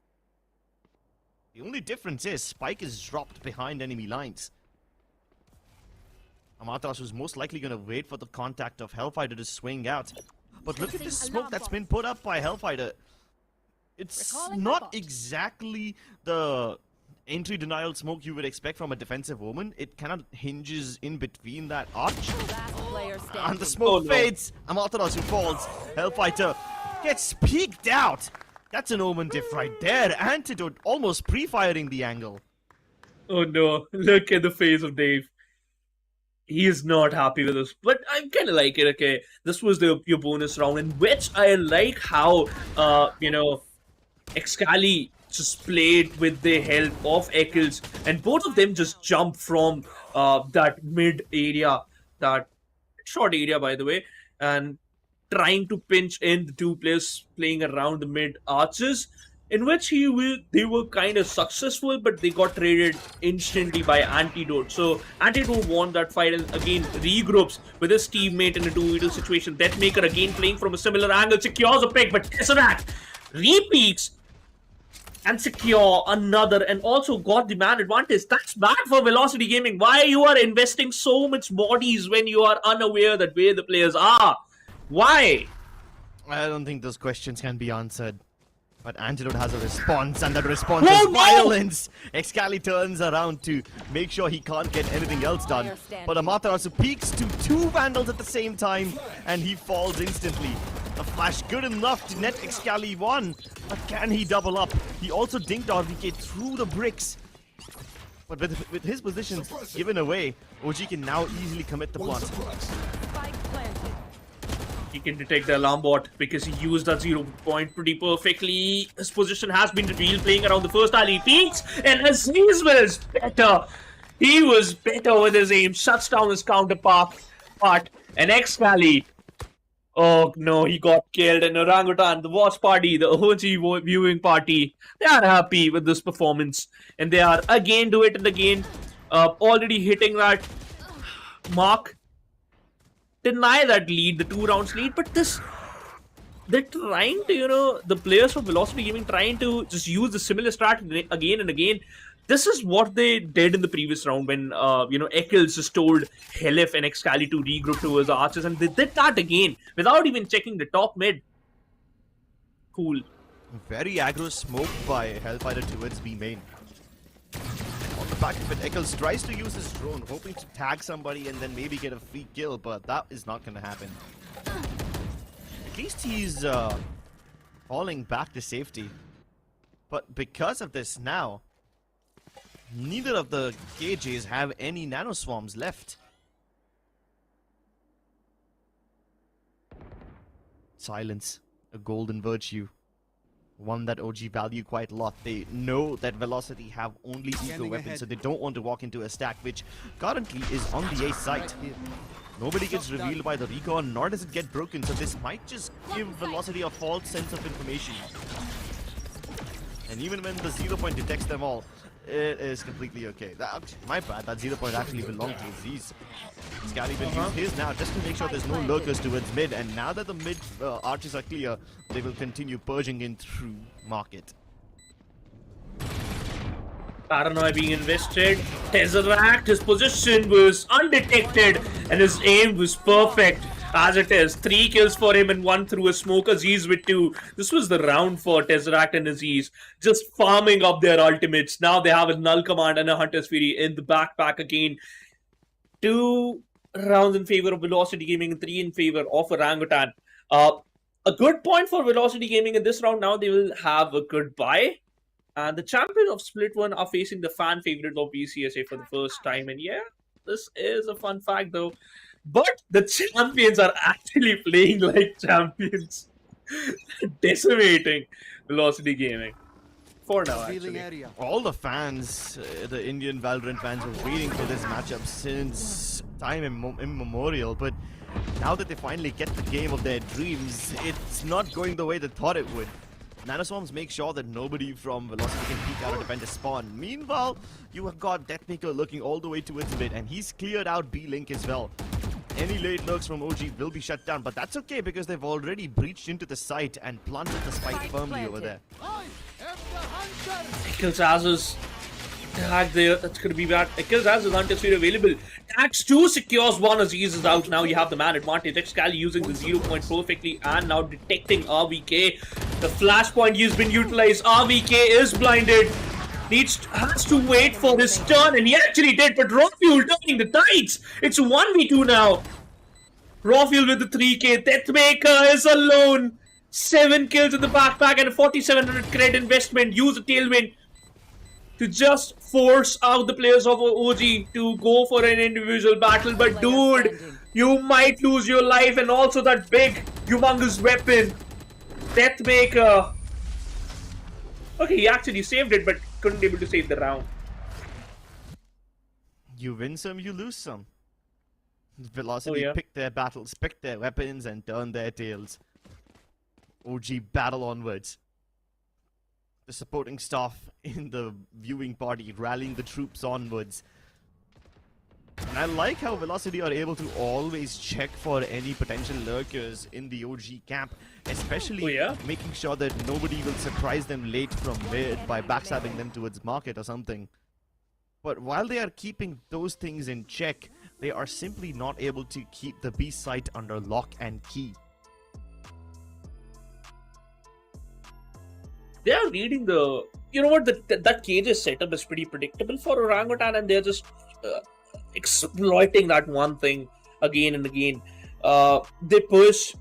The only difference is Spike is dropped behind enemy lines. Amaterasu is most likely going to wait for the contact of Hellfighter to swing out. But look at this smoke that's been put up by Hellfighter. It's not exactly the entry denial smoke you would expect from a defensive woman. It kind of hinges in between that arch. And the smoke fades. Amaterasu falls. Hellfighter gets peeked out. That's an Omen diff right there. Antidote almost pre-firing the angle. Oh no, look at the face of Dave. He is not happy with this, but I kind of like it. Okay, this was your bonus round, in which I like how Excali just played with the help of Eccles, and both of them just jumped from that mid area, that short area by the way, and trying to pinch in the two players playing around the mid arches, in which they were kind of successful, but they got traded instantly by Antidote. So Antidote won that fight and again regroups with his teammate in a 2v2 situation. Deathmaker again playing from a similar angle, secures a pick, but Tesseract repeats and secure another, and also got the man advantage. That's bad for Velocity Gaming. Why you are investing so much bodies when you are unaware that where the players are? Why? I don't think those questions can be answered. But Antidote has a response, and that response is violence. Excali turns around to make sure he can't get anything else done. But Amaterasu peeks to 2 Vandals at the same time, and he falls instantly. The flash good enough to net Excali 1, but can he double up? He also dinked RVK through the bricks. But with his positions given away, OG can now easily commit the plant. He can detect the alarm bot because he used that 0 point pretty perfectly. His position has been revealed, playing around the first alley. Peaks, and Aziz was better. He was better with his aim, shuts down his counterpart. And Excali, oh no, he got killed. And Orangutan, the watch party, the OG viewing party, they are happy with this performance. And they are again do it and again, already hitting that mark. Deny that lead, the 2 rounds lead, but they're trying to, the players from Velocity Gaming trying to just use the similar strat again and again. This is what they did in the previous round when, Eccles just told Helif and Excali to regroup towards the archers, and they did that again without even checking the top mid. Cool. Very aggro smoke by Hellfighter towards B main. On the back of it, Eccles tries to use his drone, hoping to tag somebody and then maybe get a free kill, but that is not going to happen. At least he's falling back to safety. But because of this now, neither of the KJs have any nano swarms left. Silence, a golden virtue. One that OG value quite a lot. They know that Velocity have only eco weapons, so they don't want to walk into a stack which currently is on the A site. Nobody gets revealed by the recon, nor does it get broken, so this might just give Velocity a false sense of information. And even when the 0 point detects them all, it is completely okay. My bad, that 0 point actually belonged to Aziz. Scally will use his now just to make sure there's no lurkers towards mid, and now that the mid arches are clear, they will continue purging in through market. Paranoia being invested. Tesseract, his position was undetected and his aim was perfect. As it is, 3 kills for him and 1 through a smoke. Aziz with 2. This was the round for Tesseract and Aziz, just farming up their ultimates. Now they have a Null Command and a Hunter's Fury in the backpack again. 2 rounds in favor of Velocity Gaming and 3 in favor of Orangutan. A good point for Velocity Gaming in this round. Now they will have a good bye. And the champion of Split 1 are facing the fan favorite of BCSA for the first time. And yeah, this is a fun fact though. But the champions are actually playing like champions. Decimating Velocity Gaming. For now, actually. All the fans, the Indian Valorant fans, were waiting for this matchup since time immemorial. But now that they finally get the game of their dreams, it's not going the way they thought it would. Nanoswarms make sure that nobody from Velocity can peek out of defender spawn. Meanwhile, you have got Deathmaker looking all the way towards mid, and he's cleared out B-Link as well. Any late lurks from OG will be shut down, but that's okay because they've already breached into the site and planted the spike firmly over there. Ekilzaz's tag there, that's going to be bad. Ekilzaz's Hunter's available. Tags 2 secures 1. Aziz is out now. You have the man advantage. Excali using the 0 point perfectly and now detecting RVK. The flashpoint has been utilized. RVK is blinded. Has to wait for his turn, and he actually did, but Rawfuel turning the tides. It's 1v2 now. Rawfuel with the 3k. Deathmaker is alone. 7 kills in the backpack and a 4,700 credit investment. Use a tailwind to just force out the players of OG to go for an individual battle. But dude, you might lose your life and also that big, humongous weapon. Deathmaker. Okay, he actually saved it, but couldn't be able to save the round. You win some, you lose some. Velocity pick their battles, pick their weapons, and turn their tails. OG battle onwards. The supporting staff in the viewing party rallying the troops onwards. And I like how Velocity are able to always check for any potential lurkers in the OG camp, especially making sure that nobody will surprise them late from mid by backstabbing them towards market or something. But while they are keeping those things in check, they are simply not able to keep the B site under lock and key. They are reading the... You know what? That cage's setup is pretty predictable for Orangutan, and they're just exploiting that one thing again and again. They push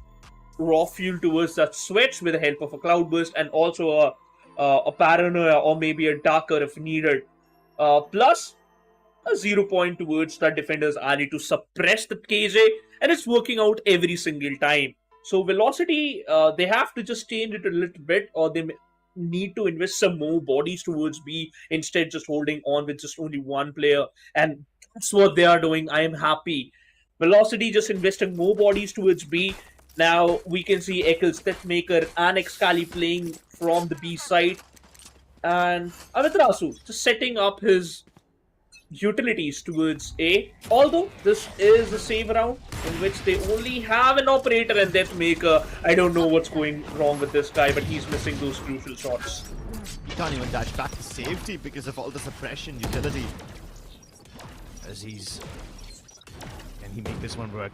Rawfuel towards that switch with the help of a Cloudburst and also a Paranoia or maybe a Darker if needed. Plus a 0 point towards that defender's alley to suppress the KJ, and it's working out every single time. So Velocity, they have to just change it a little bit, or they need to invest some more bodies towards B, instead just holding on with just only one player, and that's what they are doing. I am happy. Velocity just investing more bodies towards B. Now we can see Eccles, Deathmaker and Excali playing from the B side, and Amitrasu just setting up his utilities towards A. Although this is a save round in which they only have an operator and Deathmaker. I don't know what's going wrong with this guy, but he's missing those crucial shots. He can't even dash back to safety because of all the suppression utility. Aziz, can he make this one work?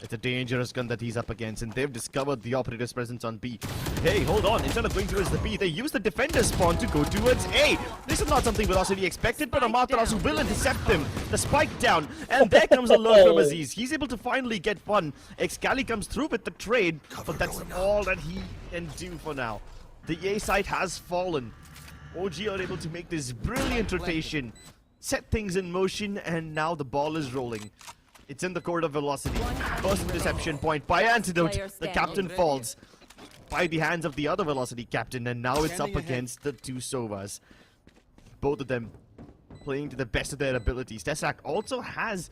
It's a dangerous gun that he's up against, and they've discovered the operator's presence on B. Hey, hold on. Instead of going towards the B, they use the defender spawn to go towards A. This is not something Velocity expected, but Amaterasu will intercept them. The spike down, and there comes a lurk from Aziz. He's able to finally get one. Excali comes through with the trade, but that's all that he can do for now. The A site has fallen. OG are able to make this brilliant rotation, set things in motion, and now the ball is rolling. It's in the court of Velocity. First interception point by Antidote. The captain falls by the hands of the other Velocity captain, and now it's up against the two Sovas. Both of them playing to the best of their abilities. Tesak also has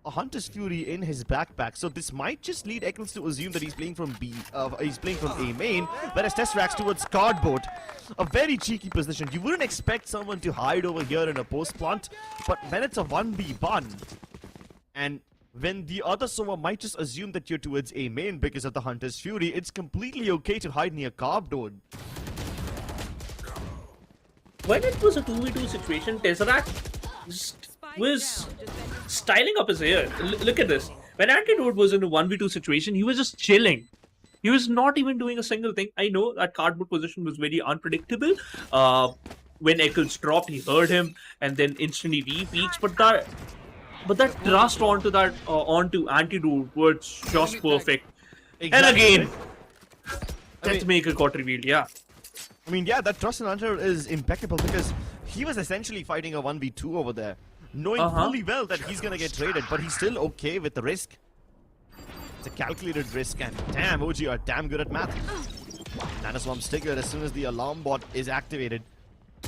a Hunter's Fury in his backpack, so this might just lead Eccles to assume that he's playing from B. He's playing from A main, whereas Tesseract's towards Cardboard. A very cheeky position. You wouldn't expect someone to hide over here in a post plant, but when it's a 1v1, and when the other Sova might just assume that you're towards A main because of the Hunter's Fury, it's completely okay to hide near Cardboard. When it was a 2v2 situation, Tesseract was styling up his hair. Look at this. When Antidote was in a 1v2 situation, he was just chilling. He was not even doing a single thing. I know that Cardboard position was very unpredictable. When Eccles dropped, he heard him and then instantly re-peaks. But that thrust onto Antidote was just perfect. Exactly. And again, Deathmaker got revealed, yeah. I mean, yeah, that thrust on Hunter is impeccable because he was essentially fighting a 1v2 over there, knowing fully well that he's gonna get traded, but he's still okay with the risk. It's a calculated risk, and damn, OG are damn good at math. Nanoswarm's triggered as soon as the alarm bot is activated.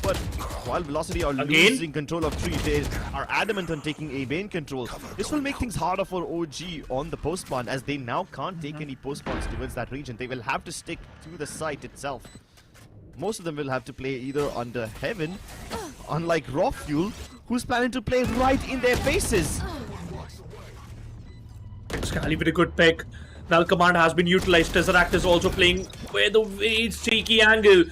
But while Velocity are losing control of tree, they are adamant on taking a main control. This will make things harder for OG on the post-spawn, as they now can't take any post-spawns towards that region. They will have to stick to the site itself. Most of them will have to play either under Heaven, unlike Raw Fuel, who's planning to play right in their faces. Scally with a good pick. Null command has been utilized. Tesseract is also playing with a very cheeky angle.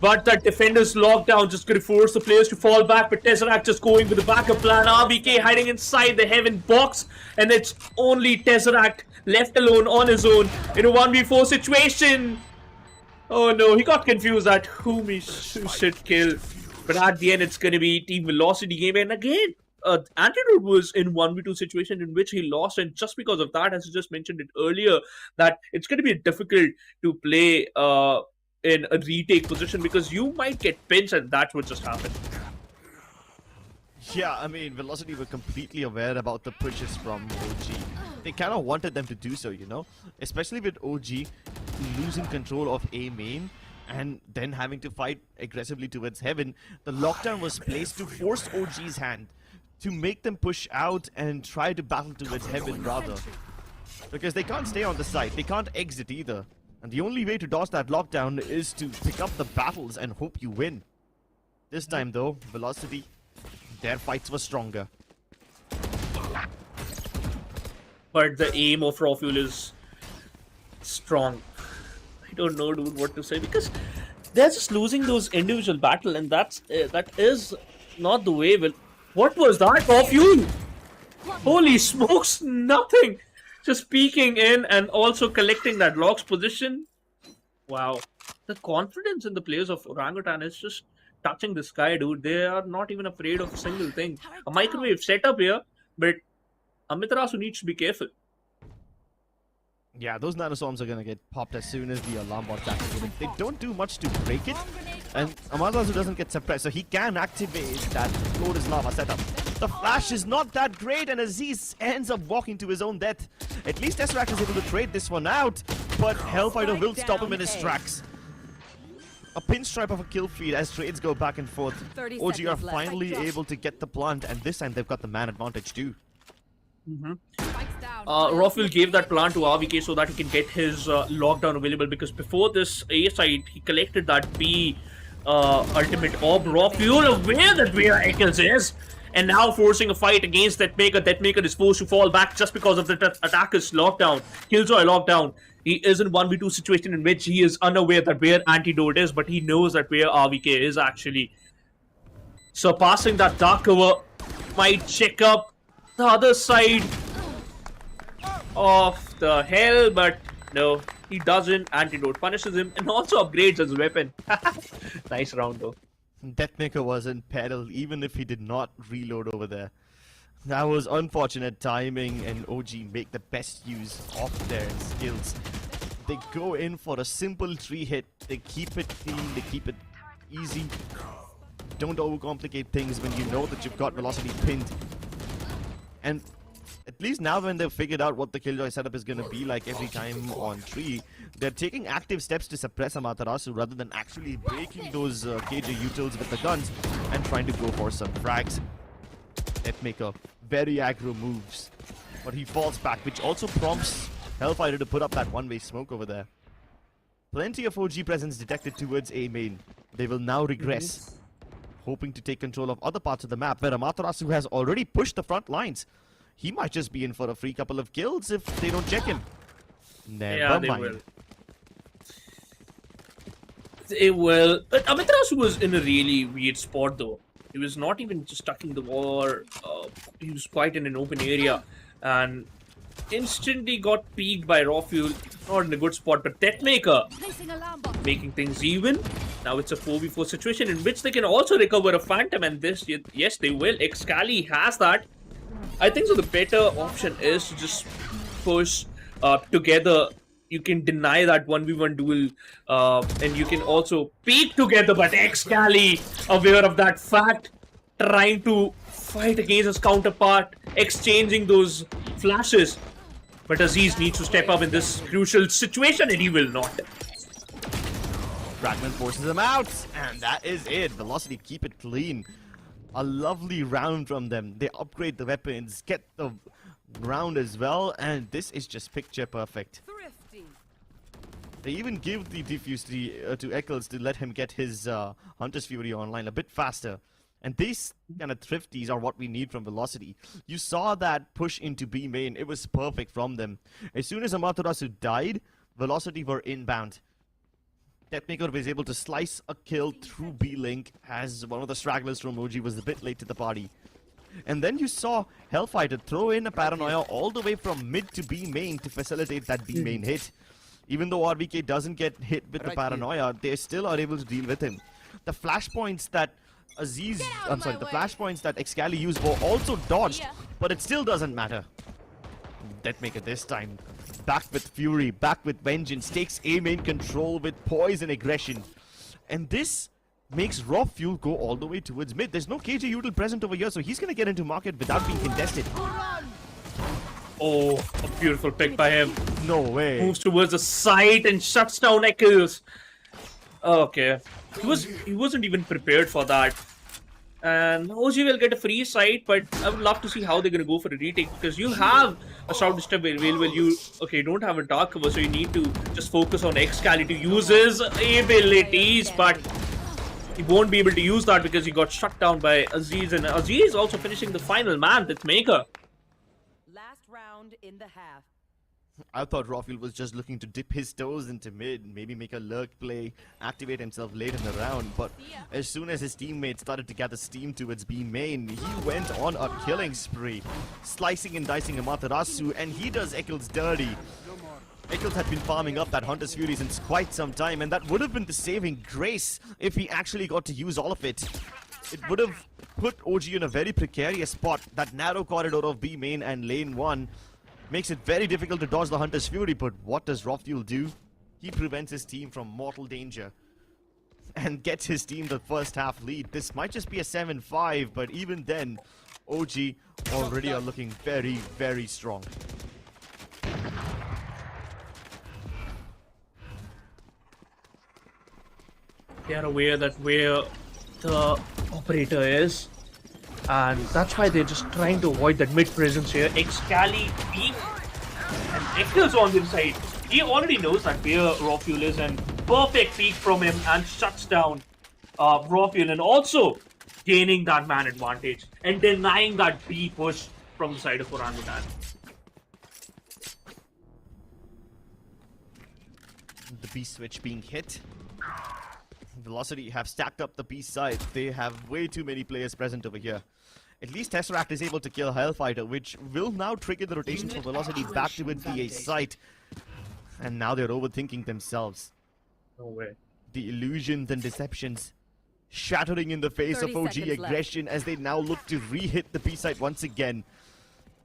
But that defender's lockdown just going to force the players to fall back. But Tesseract just going with the backup plan. RBK hiding inside the Heaven box. And it's only Tesseract left alone on his own in a 1v4 situation. Oh no, he got confused at whom he should kill. But at the end, it's going to be Team Velocity game. And again, Antidote was in 1v2 situation in which he lost. And just because of that, as you just mentioned it earlier, that it's going to be difficult to play in a retake position because you might get pinched, and that's what just happened. Yeah, I mean, Velocity were completely aware about the pushes from OG. They kind of wanted them to do so, you know? Especially with OG losing control of A main and then having to fight aggressively towards Heaven. The lockdown was placed to force OG's hand, to make them push out and try to battle towards Heaven rather. Because they can't stay on the site, they can't exit either. And the only way to dodge that lockdown is to pick up the battles and hope you win. This time though, Velocity, their fights were stronger. But the aim of Raw Fuel is strong. I don't know, dude, what to say, because they're just losing those individual battle, and that is not the way. Well, what was that? Raw Fuel! Holy smokes, nothing! Just peeking in and also collecting that Locks position. Wow. The confidence in the players of Orangutan is just touching the sky, dude. They are not even afraid of a single thing. A microwave setup here, but Amiterasu needs to be careful. Yeah, those nanoswarms are gonna get popped as soon as the alarm bot's activated. They don't do much to break it, and Amaterasu doesn't get suppressed, so he can activate that Float is Lava setup. The flash is not that great, and Aziz ends up walking to his own death. At least Tesseract is able to trade this one out, but Hellfighter will stop him in his tracks. A pinstripe of a kill feed as trades go back and forth. OG are finally able to get the plant, and this time they've got the man advantage too. Raw Fuel gave that plan to RVK so that he can get his lockdown available, because before this A side, he collected that B ultimate orb. Raw Fuel aware that where Eccles is, and now forcing a fight against Deathmaker. Deathmaker is forced to fall back just because of the attacker's lockdown. Killjoy lockdown. He is in 1v2 situation in which he is unaware that where Antidote is, but he knows that where RVK is actually. Surpassing that dark cover, might check up the other side of the hell, but no, he doesn't. Antidote punishes him and also upgrades his weapon. Nice round though. Deathmaker was in peril even if he did not reload over there. That was unfortunate timing, and OG make the best use of their skills. They go in for a simple tree hit. They keep it clean, they keep it easy. Don't overcomplicate things when you know that you've got Velocity pinned. And at least now when they've figured out what the Killjoy setup is going to be like every time on tree, they're taking active steps to suppress Amaterasu rather than actually breaking those KJ utils with the guns and trying to go for some frags. Deathmaker, very aggro moves, but he falls back, which also prompts Hellfighter to put up that one-way smoke over there. Plenty of OG presence detected towards A main. They will now regress, hoping to take control of other parts of the map where Amaterasu has already pushed the front lines. He might just be in for a free couple of kills if they don't check him. Never mind. Will. They will. But Amaterasu was in a really weird spot though. He was not even just tucking the wall. He was quite in an open area and instantly got peeked by Raw Fuel. Not in a good spot, but Deathmaker making things even. Now it's a 4v4 situation in which they can also recover a Phantom, and this, yes, they will. Excali has that. I think so the better option is to just push together. You can deny that 1v1 duel, and you can also peek together, but Excali, aware of that fact, trying to fight against his counterpart, exchanging those flashes. But Aziz needs to step up in this crucial situation, and he will not. Fragment forces him out, and that is it. Velocity keep it clean. A lovely round from them. They upgrade the weapons, get the round as well, and this is just picture perfect. They even give the defuse to Eccles to let him get his Hunter's Fury online a bit faster. And these kind of thrifties are what we need from Velocity. You saw that push into B main. It was perfect from them. As soon as Amaterasu died, Velocity were inbound. Deathmaker was able to slice a kill through B-Link as one of the stragglers from OG was a bit late to the party. And then you saw Hellfighter throw in a Paranoia all the way from mid to B main to facilitate that B main hit. Even though RVK doesn't get hit with the Paranoia, they still are able to deal with him. The flashpoints that the flashpoints that Excali used were also dodged, but it still doesn't matter. Deathmaker this time, back with Fury, back with Vengeance, takes A main control with poise and aggression. And this makes Raw Fuel go all the way towards mid. There's no KJ Udall present over here, so he's gonna get into market without being contested. Oh, a beautiful pick by him. No way. Moves towards the side and shuts down Echoes. Okay. He wasn't even prepared for that. And OG will get a free site, but I would love to see how they're gonna go for a retake, because you have a Shroud Disturb available. You don't have a dark cover, so you need to just focus on Excali to use his abilities, but he won't be able to use that because he got shut down by Aziz, and Aziz also finishing the final man with Maker. Last round in the half. I thought Rawfield was just looking to dip his toes into mid, maybe make a lurk play, activate himself late in the round, but as soon as his teammates started to gather steam towards B main, he went on a killing spree, slicing and dicing Amaterasu, and he does Eccles dirty. Eccles had been farming up that Hunter's Fury since quite some time, and that would have been the saving grace if he actually got to use all of it. It would have put OG in a very precarious spot. That narrow corridor of B main and lane 1 makes it very difficult to dodge the Hunter's Fury, but what does Rawfuel do? He prevents his team from mortal danger and gets his team the first half lead. This might just be a 7-5, but even then, OG already are looking very, very strong. They are aware that where the operator is, and that's why they're just trying to avoid that mid presence here. Excali peek, and Echoes on the side. He already knows that where Rawfuel is, and perfect peek from him and shuts down Rawfuel, and also gaining that man advantage and denying that B push from the side of Orangutan. The B switch being hit. Velocity have stacked up the B side. They have way too many players present over here. At least Tesseract is able to kill Hellfighter, which will now trigger the rotation for Velocity back towards the A site. And now they're overthinking themselves. No way. The illusions and deceptions shattering in the face of OG aggression as they now look to re-hit the B site once again.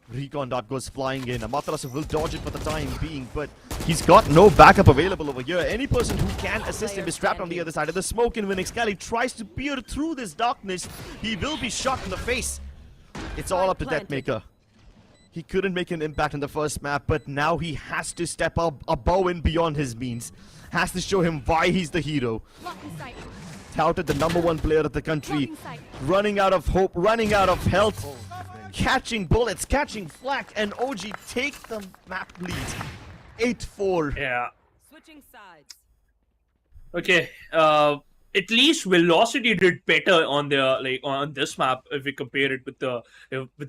Recon Dot goes flying in. Amaterasu will dodge it for the time being, but he's got no backup available over here. Any person who can assist him is trapped on the other side of the smoke, and when Excali tries to peer through this darkness, he will be shot in the face. It's all up to Deathmaker. He couldn't make an impact in the first map, but now he has to step up above and beyond his means. Has to show him why he's the hero. Touted the #1 player of the country, running out of hope, running out of health. Catching bullets, catching flak, and OG take the map lead. 8-4. Yeah. Switching sides. Okay. At least Velocity did better on on this map if we compare it with the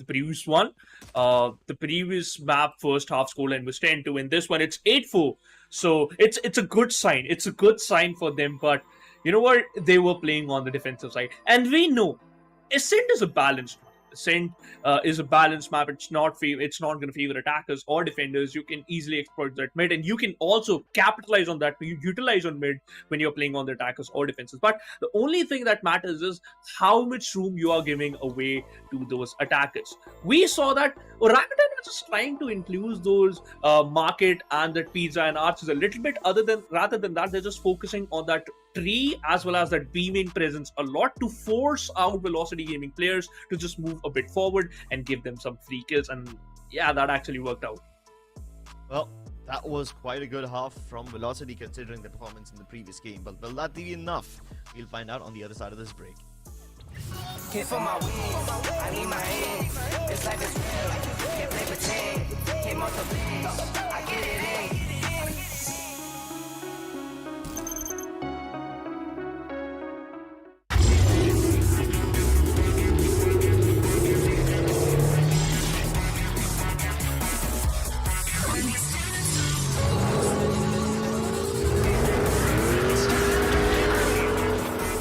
previous one. The previous map first half scoreline was 10-2. In this one it's 8-4. So it's a good sign. It's a good sign for them. But you know what? They were playing on the defensive side, and we know Ascent is a balanced map. Ascent is a balanced map. It's not going to favor attackers or defenders. You can easily exploit that mid, and you can also capitalize on that. You utilize on mid when you're playing on the attackers or defenses. But the only thing that matters is how much room you are giving away to those attackers. We saw that Orangutan was just trying to include those market and that pizza and arches a little bit. Rather than that, they're just focusing on that tree as well as that beaming presence a lot to force out Velocity Gaming players to just move a bit forward and give them some free kills, and yeah, that actually worked out. Well, that was quite a good half from Velocity considering the performance in the previous game. But will that be enough? We'll find out on the other side of this break. Hit for my wins, I need my hands. This life is real, can't play pretend. Hit multiple bleeds, I get it in.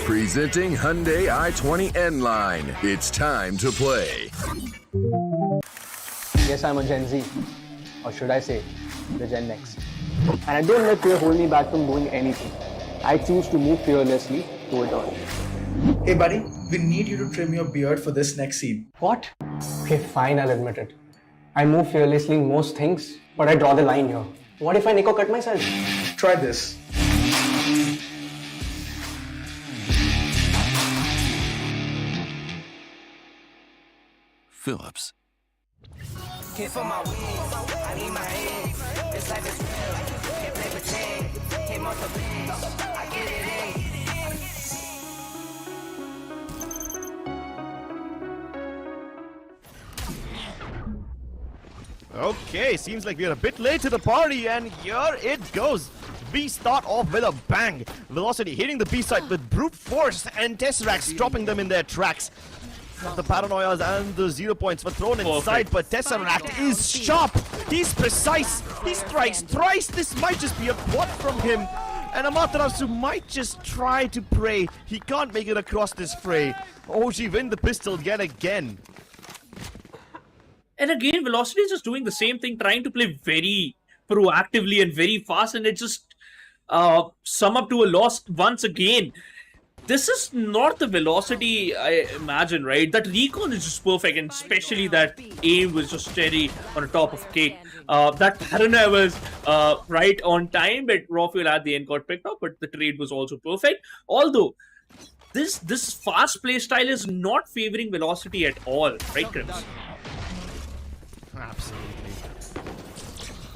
Presenting Hyundai i20 N-Line. It's time to play. Yes, I'm a Gen Z. Or should I say, the Gen Next. And I don't let fear hold me back from doing anything. I choose to move fearlessly through it all. Hey buddy, we need you to trim your beard for this next scene. What? Okay, fine, I'll admit it. I move fearlessly in most things, but I draw the line here. What if I Nico cut myself? Try this. Phillips. Hit for my wins, I need my hands. This life is real, can't play pretend. Hit multiple bleeds, I get it in. Okay, seems like we're a bit late to the party, and here it goes. We start off with a bang. Velocity hitting the B side with brute force, and Tesseract dropping them in their tracks. The paranoias and the 0 points were thrown inside, but Tesseract is sharp. He's precise. He strikes thrice. This might just be a quad from him. And Amaterasu might just try to pray. He can't make it across this fray. OG win the pistol yet again. And again, Velocity is just doing the same thing, trying to play very proactively and very fast, and it just sum up to a loss once again. This is not the Velocity I imagine, right? That recon is just perfect, and especially that aim was just steady on the top of cake. That paranoia was right on time, but raw fuel at the end got picked up, but the trade was also perfect. Although, this fast play style is not favoring Velocity at all, right, Crims? Absolutely.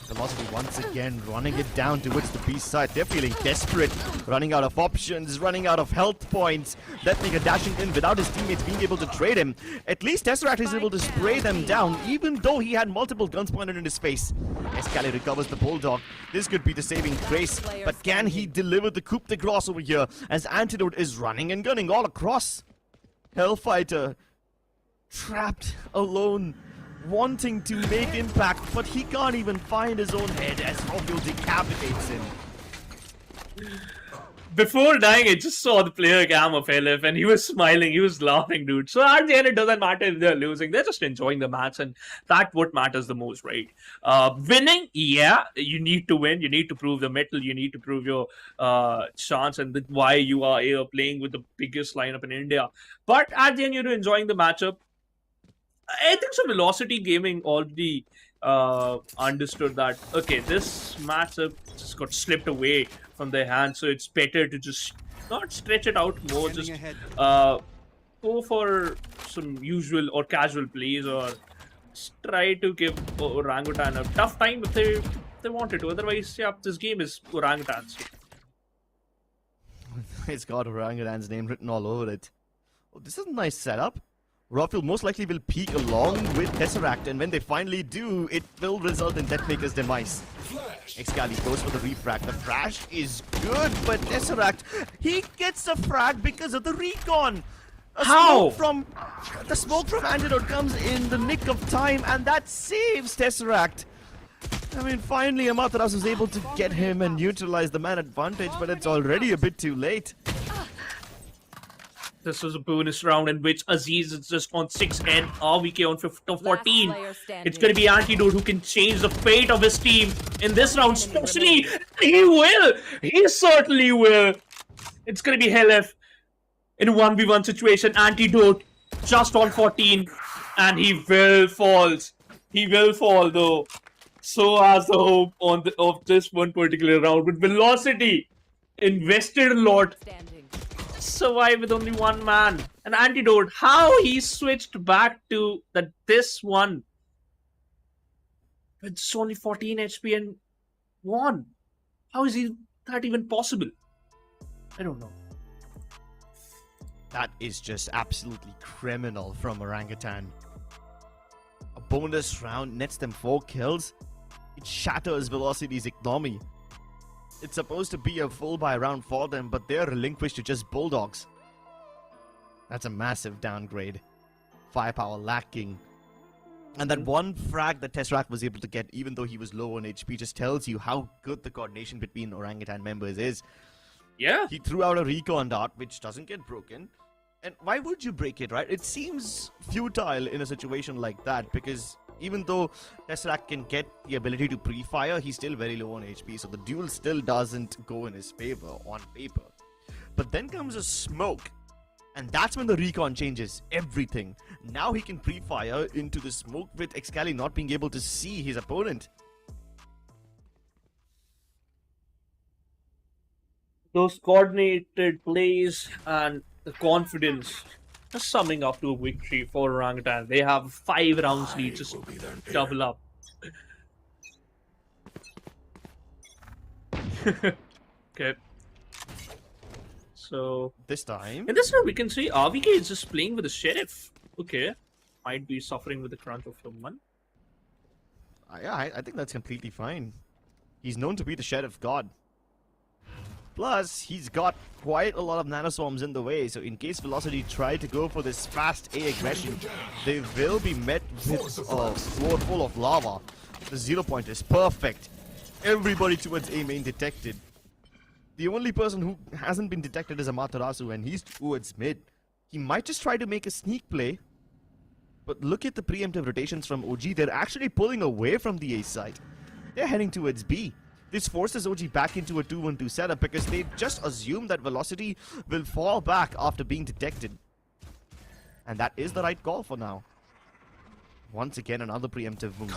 Velocity once again running it down towards the B side. They're feeling desperate, running out of options, running out of health points. Deathmaker dashing in without his teammates being able to trade him. At least Tesseract is able to spray them down, even though he had multiple guns pointed in his face. Escali recovers the Bulldog. This could be the saving grace, but can he deliver the coup de grace over here as Antidote is running and gunning all across? Hellfighter trapped alone, wanting to make impact, but he can't even find his own head as Robio decapitates him. Before dying, I just saw the player cam of LF and he was smiling, he was laughing, dude. So at the end, it doesn't matter if they're losing, they're just enjoying the match, and that's what matters the most, right? Winning, yeah, you need to win, you need to prove the metal, you need to prove your chance and why you are here playing with the biggest lineup in India. But at the end, you're enjoying the matchup. I think so Velocity Gaming already understood that, okay, this matchup just got slipped away from their hands, so it's better to just not stretch it out more, just go for some usual or casual plays, or try to give Orangutan a tough time if they wanted to. Otherwise, yeah, this game is Orangutan's. It's got Orangutan's name written all over it. Oh, this is a nice setup. Raw most likely will peek along with Tesseract, and when they finally do, it will result in Deathmaker's demise. Excali goes for the refrag. The flash is good, but Tesseract, he gets a frag because of the recon. How? The smoke from Antidote comes in the nick of time, and that saves Tesseract. I mean, finally Amaterasu is able to get him and neutralize the man advantage, but it's already a bit too late. This was a bonus round in which Aziz is just on 6 and RVK on 14. It's going to be Antidote who can change the fate of his team in this round, especially. He will. He certainly will. It's going to be Helef in a 1v1 situation. Antidote just on 14, and he will fall. He will fall though. So has the hope of this one particular round. With Velocity invested a lot. Survive with only one man. An Antidote, how he switched back to this one. It's only 14 HP and won. How is that even possible? I don't know. That is just absolutely criminal from Orangutan. A bonus round nets them 4 kills. It shatters Velocity's economy. It's supposed to be a full buy round for them, but they're relinquished to just Bulldogs. That's a massive downgrade. Firepower lacking. And that one frag that Tesseract was able to get, even though he was low on HP, just tells you how good the coordination between Orangutan members is. Yeah. He threw out a recon dart, which doesn't get broken. And why would you break it, right? It seems futile in a situation like that, because even though Tesseract can get the ability to pre-fire, he's still very low on HP, so the duel still doesn't go in his favor on paper. But then comes a smoke, and that's when the recon changes everything. Now he can pre-fire into the smoke with Excali not being able to see his opponent. Those coordinated plays and the confidence just summing up to a victory for Orangutan. They have 5 rounds lead, just double up. Okay. So This time, in this round we can see RVK is just playing with the Sheriff. Okay. Might be suffering with the crunch of someone. yeah, I think that's completely fine. He's known to be the Sheriff God. Plus, he's got quite a lot of nanoswarms in the way, so in case Velocity try to go for this fast A aggression, they will be met with a floor full of lava. The 0 point is perfect. Everybody towards A main detected. The only person who hasn't been detected is Amaterasu, and he's towards mid. He might just try to make a sneak play, but look at the preemptive rotations from OG. They're actually pulling away from the A side. They're heading towards B. This forces OG back into a 2-1-2 setup because they just assume that Velocity will fall back after being detected. And that is the right call for now. Once again, another preemptive move.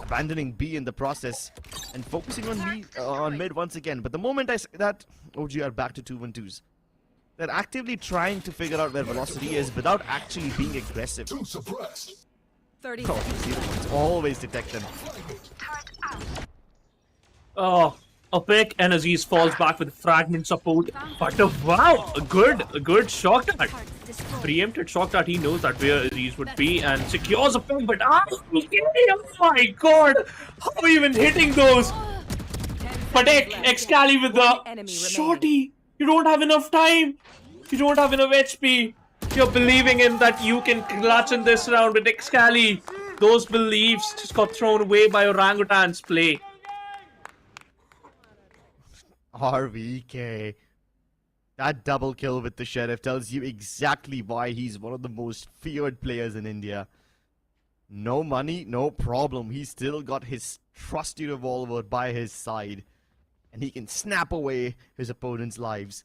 Abandoning B in the process and focusing on mid once again. But the moment I say that, OG are back to 2-1-2s. They're actively trying to figure out where Velocity is without actually being aggressive. 30 Oh, seconds. 0 points. Always detect them. Oh, a pick and Aziz falls back with fragment support. But wow, a good shock dart. Preempted shock dart. He knows that where Aziz would be and secures a pick. But oh my god, how are you even hitting those? But Excali with the shorty. You don't have enough time. You don't have enough HP. You're believing in that you can clutch in this round with Excali. Those beliefs just got thrown away by Orangutan's play. RVK. That double kill with the Sheriff tells you exactly why he's one of the most feared players in India. No money, no problem. He's still got his trusty revolver by his side. And he can snap away his opponent's lives.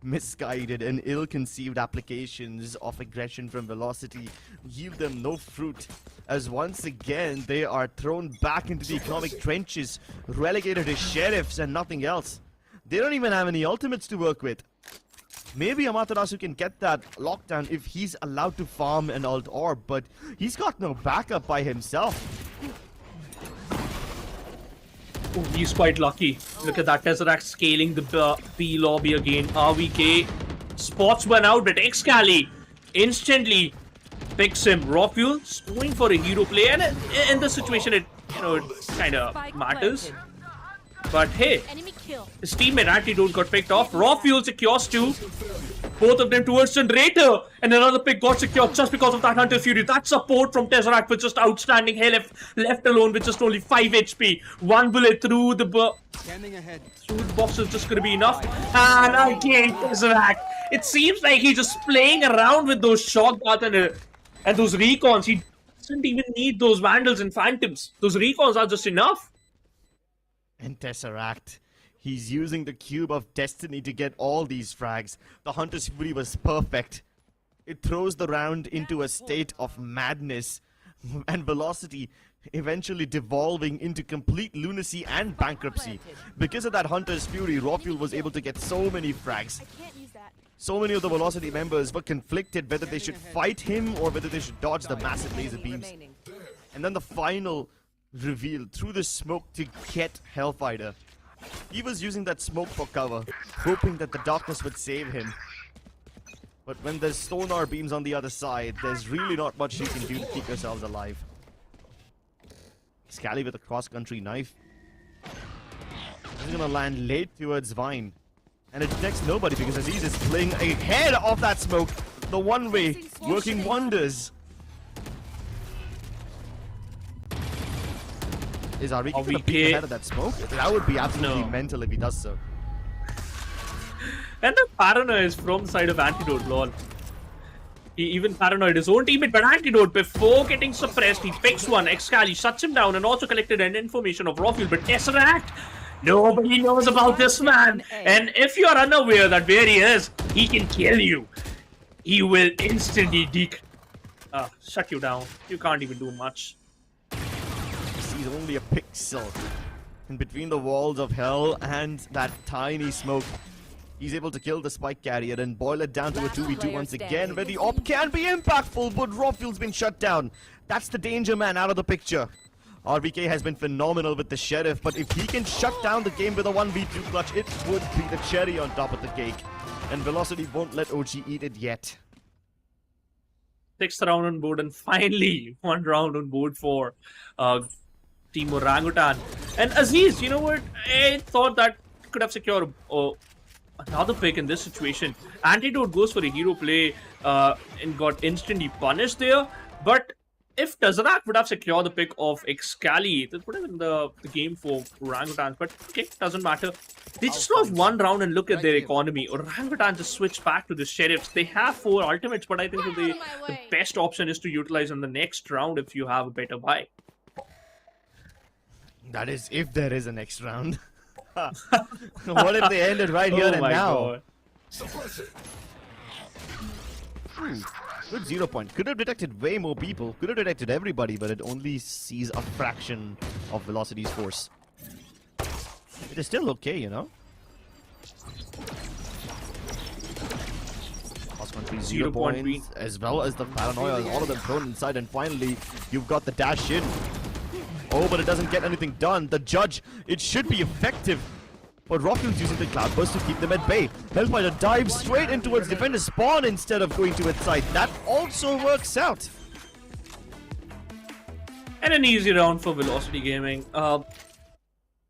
Misguided and ill-conceived applications of aggression from Velocity yield them no fruit, as once again they are thrown back into the economic trenches, relegated as sheriffs and nothing else. They don't even have any ultimates to work with. Maybe Amaterasu can get that lockdown if he's allowed to farm an ult orb, but he's got no backup by himself. Oh, he's quite lucky. Look at that Tesseract scaling the B lobby again. RVK spots one out, but Excali instantly picks him. Raw Fuel's going for a hero play, and in this situation, it kind of matters. But hey, his teammate Antidote got picked off. Raw Fuel secures 2. Both of them towards Generator, and another pick got secured just because of that Hunter's Fury. That support from Tesseract was just outstanding. He left alone with just only 5 HP. One bullet through the box is just going to be enough. And again, Tesseract. It seems like he's just playing around with those shock darts and those recons. He doesn't even need those Vandals and Phantoms. Those recons are just enough. And Tesseract, he's using the Cube of Destiny to get all these frags. The Hunter's Fury was perfect. It throws the round into a state of madness, and Velocity eventually devolving into complete lunacy and bankruptcy. Because of that Hunter's Fury, Raw Fuel was able to get so many frags. So many of the Velocity members were conflicted whether they should fight him or whether they should dodge the massive laser beams. And then the final reveal through the smoke to get Hellfighter. He was using that smoke for cover, hoping that the darkness would save him. But when there's sonar beams on the other side, there's really not much you can do to keep yourselves alive. Scally with a cross-country knife. He's gonna land late towards Vine. And it detects nobody because Aziz is playing ahead of that smoke. The one-way, working wonders. Is RVK gonna peek ahead of that smoke? That would be absolutely mental if he does so. And the paranoia is from the side of Antidote, lol. He even paranoid his own teammate, but Antidote, before getting suppressed, he picks one. Excali shuts him down and also collected an information of Raw Fuel, but Tesseract, nobody knows about this man. And if you're unaware that where he is, he can kill you. He will instantly shut you down. You can't even do much. He's only a pixel in between the walls of hell and that tiny smoke. He's able to kill the spike carrier and boil it down to a 2v2 once again, where the op can be impactful, but Rafuel's been shut down. That's the danger man out of the picture. RVK has been phenomenal with the Sheriff, but if he can shut down the game with a 1v2 clutch, it would be the cherry on top of the cake. And Velocity won't let OG eat it yet. 6th round on board, and finally 1 round on board for Team Orangutan. And Aziz, you know what? I thought that could have secured another pick in this situation. Antidote goes for a hero play and got instantly punished there. But if Tesseract would have secured the pick of Excali, this would have been the game for Orangutan. But okay, doesn't matter. They just lost 1 round and look at their economy. Orangutan just switched back to the Sheriffs. They have 4 ultimates, but I think that the best option is to utilize in the next round if you have a better buy. That is, if there is a next round. What if they ended right here and now? Good 0 point. Could have detected way more people. Could have detected everybody, but it only sees a fraction of Velocity's force. It is still okay, you know? Cross-country 0 points, as well as the paranoia, all of them thrown inside, and finally, you've got the dash in. Oh, but it doesn't get anything done. The judge, it should be effective. But Rocket's using the Cloudburst to keep them at bay. Hellfighter dives straight in towards defender spawn instead of going to its side. That also works out. And an easy round for Velocity Gaming.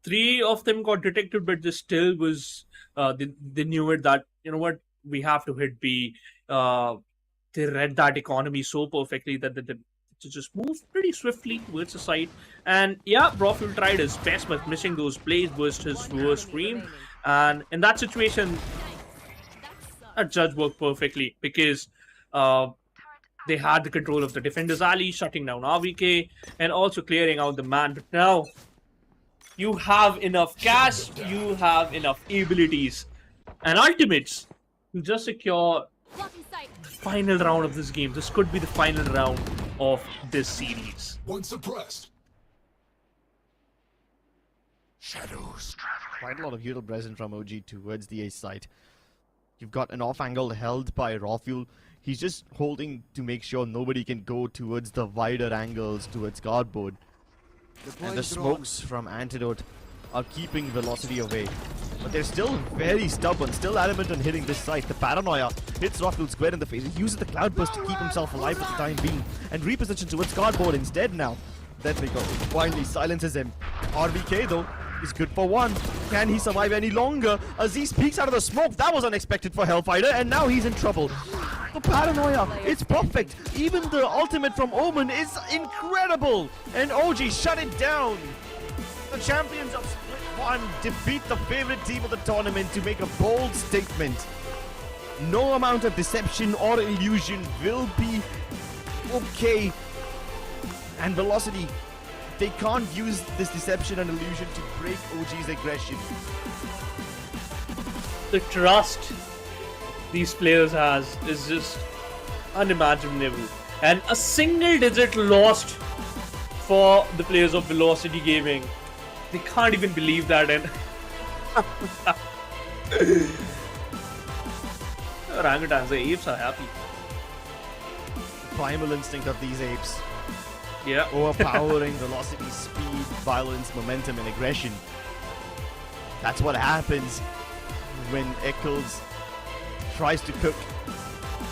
3 of them got detected, but this still was... they knew it that, you know what, we have to hit B. They read that economy so perfectly that they just moved pretty swiftly towards the side. And yeah, Rafuel tried his best, but missing those plays was his worst dream. And in that situation, a judge worked perfectly because they had the control of the defender's alley, shutting down RVK, and also clearing out the man. But now, you have enough cash, you have enough abilities, and ultimates to just secure the final round of this game. This could be the final round of this series. One suppressed. Shadows. Quite a lot of hero present from OG towards the A side. You've got an off angle held by Rafuel. He's just holding to make sure nobody can go towards the wider angles towards cardboard. And the smokes from Antidote are keeping Velocity away. But they're still very stubborn, still adamant on hitting this side. The paranoia hits Rafuel square in the face. He uses the Cloudburst to keep himself alive for the time being and repositions towards cardboard instead now. Then Veto finally silences him. RVK though is good for 1. Can he survive any longer? Aziz peeks out of the smoke. That was unexpected for Hellfighter, and now he's in trouble. The paranoia, it's perfect. Even the ultimate from Omen is incredible. And OG shut it down. The champions of Split 1 defeat the favorite team of the tournament to make a bold statement. No amount of deception or illusion will be okay. And Velocity, they can't use this deception and illusion to break OG's aggression. The trust these players has is just unimaginable. And a single digit lost for the players of Velocity Gaming. They can't even believe that, and orangutans, the apes are happy. Primal instinct of these apes. Yeah. Overpowering velocity, speed, violence, momentum, and aggression. That's what happens when Eccles tries to cook.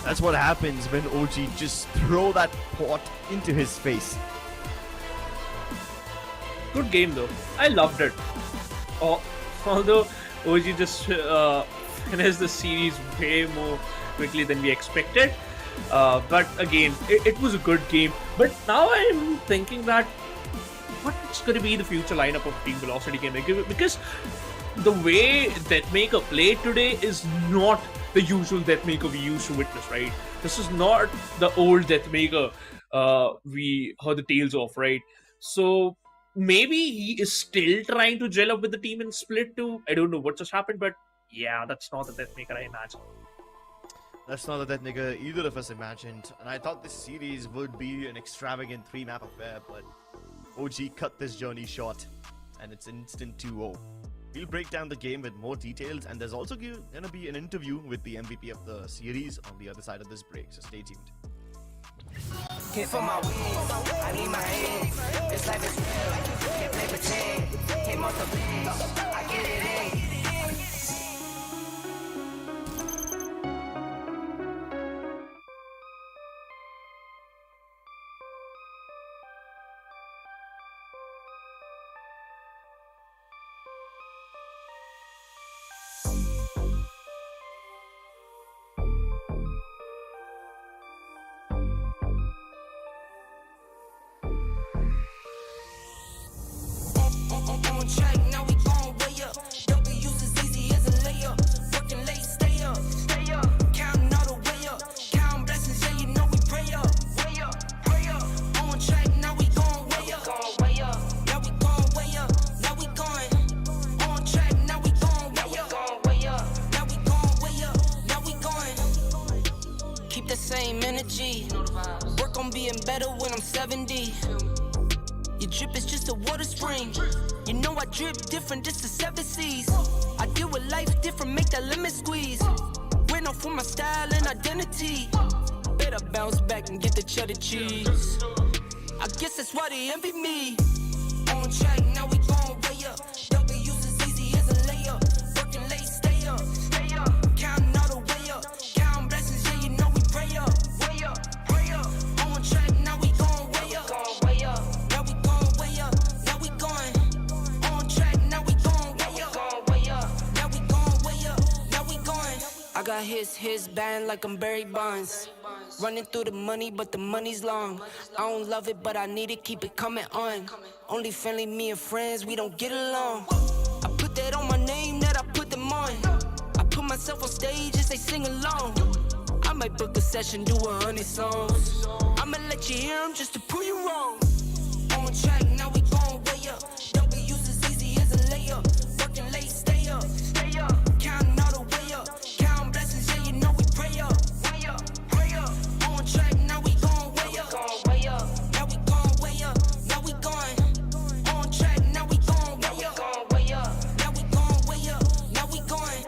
That's what happens when OG just throw that pot into his face. Good game though. I loved it. Although OG just finished the series way more quickly than we expected. But again, it was a good game. But now I'm thinking that what's going to be the future lineup of Team Velocity Gaming? Because the way Deathmaker played today is not the usual Deathmaker we used to witness, right? This is not the old Deathmaker we heard the tales of, right? So maybe he is still trying to gel up with the team in Split 2. I don't know what just happened, but yeah, that's not the Deathmaker I imagine. That's not the Deathmaker either of us imagined. And I thought this series would be an extravagant 3-map affair, but OG cut this journey short, and it's instant 2-0. We'll break down the game with more details, and there's also going to be an interview with the MVP of the series on the other side of this break, so stay tuned. Hit for my wins, I need my hands. This life is real, can't play pretend. Hit multiple wins, I get it in. On track, now we gon' way up. W's as easy as a layup. Working late, stay up, stay up. Counting all the way up. Counting blessings, yeah, you know we pray up, way up, pray up. On track, now we gon' way up, way up. Now we gon' way up, now we going. On track, now we gon' way up, way up. Now we gon' way up, now we going. Keep the same energy. Work on being better when I'm 70. Your drip is just a water spring. You know I drip different, this the 7 C's. I deal with life different, make that limit squeeze. Went off with my style and identity. Better bounce back and get the cheddar cheese. I guess that's why they envy me. On track, now we gon' way up. W's as easy as a layup. Working late, stay up, stay up. Counting all the way up. Counting blessings, yeah, you know we pray up, way up, pray up. On track, now we gon' way up, way up. Now we gon' way up, now we going. On track, now we gon' way up, way up. Now we gon' way up, now we going. I got his band like I'm Barry Bonds. Running through the money, but the money's long. I don't love it, but I need it, keep it coming on. Only friendly, me and friends, we don't get along. I put that on my name, that I put them on. I put myself on stage and they sing along. I might book a session, do 100 songs. I'ma let you hear them just to prove you wrong. On track, now we gon' way up. W's as easy as a layup. Working late, stay up, stay up. Counting all the way up. Counting blessings, yeah, you know we pray up, way up, pray up. On track, now we gon' way up, way up. Now we gon' way up, now we going. On track, now we gon' way up, way up. Now we gon' way up, now we going.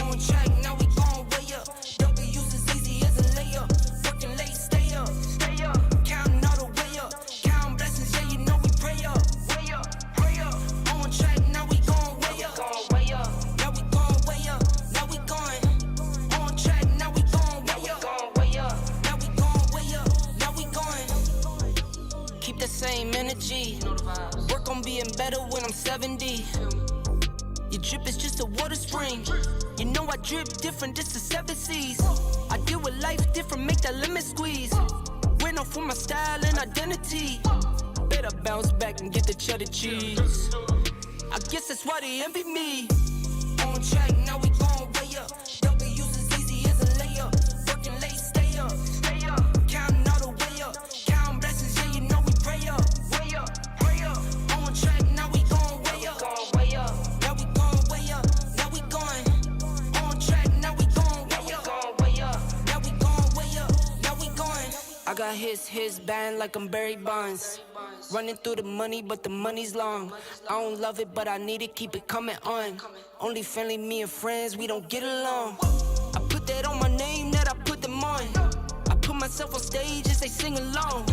On track, now we gon' way up. W's as easy as a layup. Working late, stay up, stay up. Counting all the way up. Counting blessings, yeah, you know we pray up, way up, pray up. On track, now we gon' way up, way up. Now we gon' way up, now we going. On track, now we gon' way up, way up. Now we gon' way up, now we going. Keep the same energy. Work on being better when I'm 70. Your drip is just a water spring. You know I drip different, this the 7 C's. I deal with life different, make that limit squeeze. Went off with my style and identity. Better bounce back and get the cheddar cheese. I guess that's why they envy me. On track, now we gon' way up. W's as easy as a layup. Working late, stay up, stay up. Counting all the way up. Counting blessings, yeah, you know we pray up, way up, pray up. On track, now we got his band like I'm Barry Bonds. Running through the money, but the money's long. I don't love it, but I need it, keep it coming on. Only friendly, me and friends, we don't get along. I put that on my name, that I put them on. I put myself on stage and they sing along.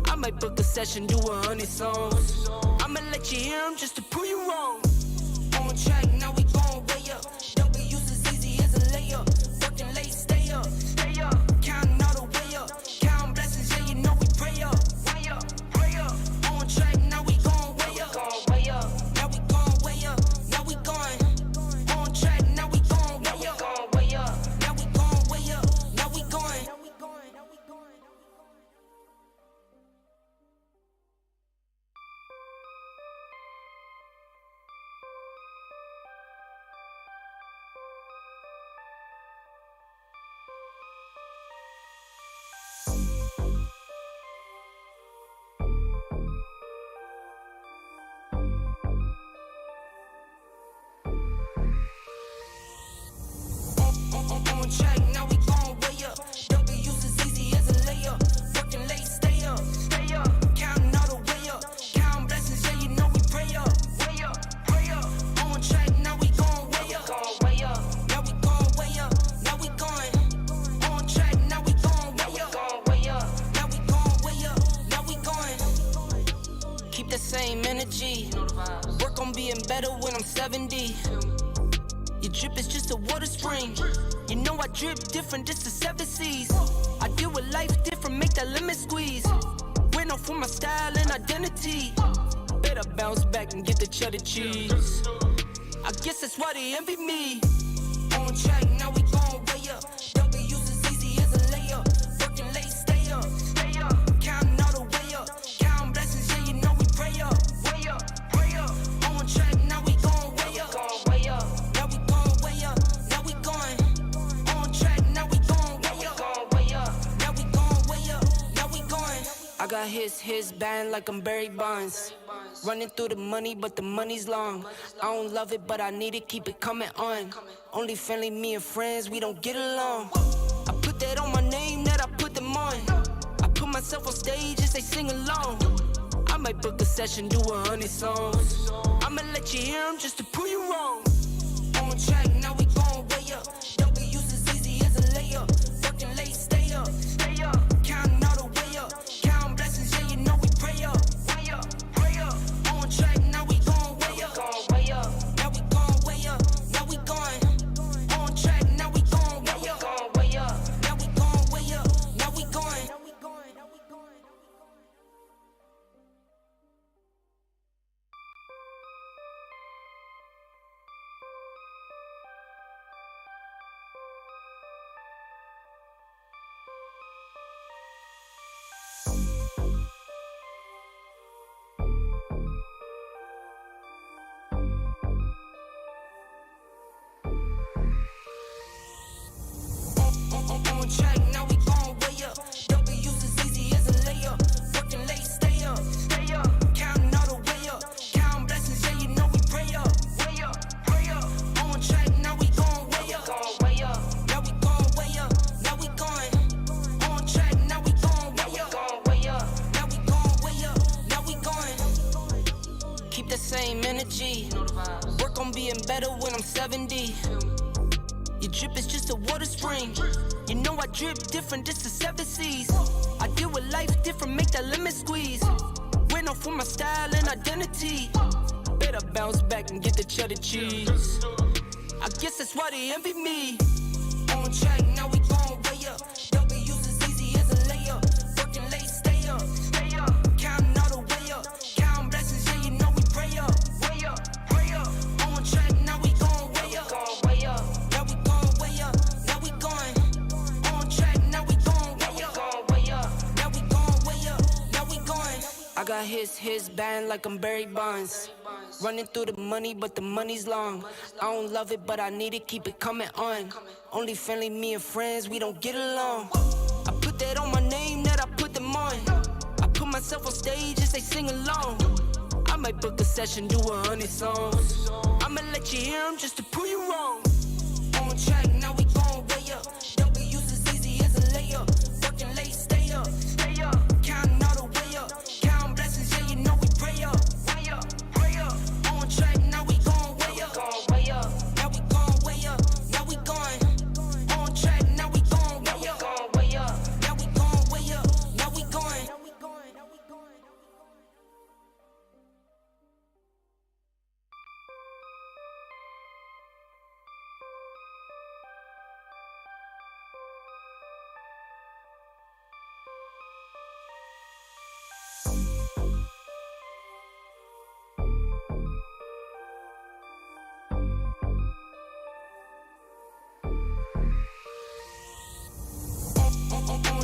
I might book a session, do 100 songs. I'ma let you hear them just to prove you wrong. On track, now we going way up. W's as easy as a layup. Working late, stay up. Counting all the way up. Counting blessings, yeah, you know we pray up. Way up, pray up. On track, now we going way up. Now we going way up. Now we going. On track, now we going way up. Now we going way up. Now we going. On track, now we going way up. W's as easy as a layup. Working late, stay up. Counting all the way up. Counting blessings, yeah, you know we pray up. Way up, pray up. On track, now we going way up. Now we going way up. Now we going. On track, now we going way up. Now we going way up. Now we going. Keep the same energy. Work on being better when I'm 70. Your drip is just a water spring. You know I drip different, this is 7 seas. I deal with life different, make that lemon squeeze. Went off for my style and identity. Better bounce back and get the cheddar cheese. I guess that's why they envy me. On track, now we going way up. W's as easy as a layup. Working late, stay up. Counting all the way up. Counting blessings, yeah, you know we pray up. Way up, pray up. On track, now we going way up. Now we going way up. Now we going. On track, now we going way up. Now we going way up. Now we going. I got his band like I'm Barry Bonds. Running through the money, but the money's long. I don't love it, but I need it, keep it coming on. Only friendly, me and friends, we don't get along. I put that on my name, that I put them on. I put myself on stage as they sing along. I might book a session, do 100 songs. I'ma let you hear them just to prove you wrong. On track, now we going way up. W's as easy as a layup. Working late, stay up. Counting all the way up. Counting blessings, yeah, you know we pray up. Way up, pray up. On track, now we going way up. Now we going way up. Now we going. On track, now we going way up. Now we going way up. Now we going. On track, now we going way up. W's as easy as a layup. Working late, stay up. Counting all the way up. Counting blessings, yeah, you know we pray up. Way up, pray up. On track, now we going way up. Now we going way up. Now we going. On track, now we going way up. Now we going way up. Now we going. Keep the same energy. Work on being better when I'm 70. Your drip is just a water spring. You know I drip different, this is 7 seas. I deal with life different, make that lemon squeeze. Went off for my style and identity. Better bounce back and get the cheddar cheese. I guess that's why they envy me. On track, now we going way up. W's as easy as a layup. Working late, stay up. Counting all the way up. Counting blessings, yeah, you know we pray up. Way up, pray up. On track, now we going way up. Now we going way up. Now we going. On track, now we going way up. Now we going way up. Now we going. I got his band like I'm Barry Bonds. Running through the money, but the money's long. I don't love it, but I need it, keep it coming on. Only friendly, me and friends, we don't get along. I put that on my name, that I put them on. I put myself on stage as they sing along. I might book a session, do 100 songs. I'ma let you hear them just to prove you wrong. On track, now we going way up. W's as easy as a layup. Working late, stay up.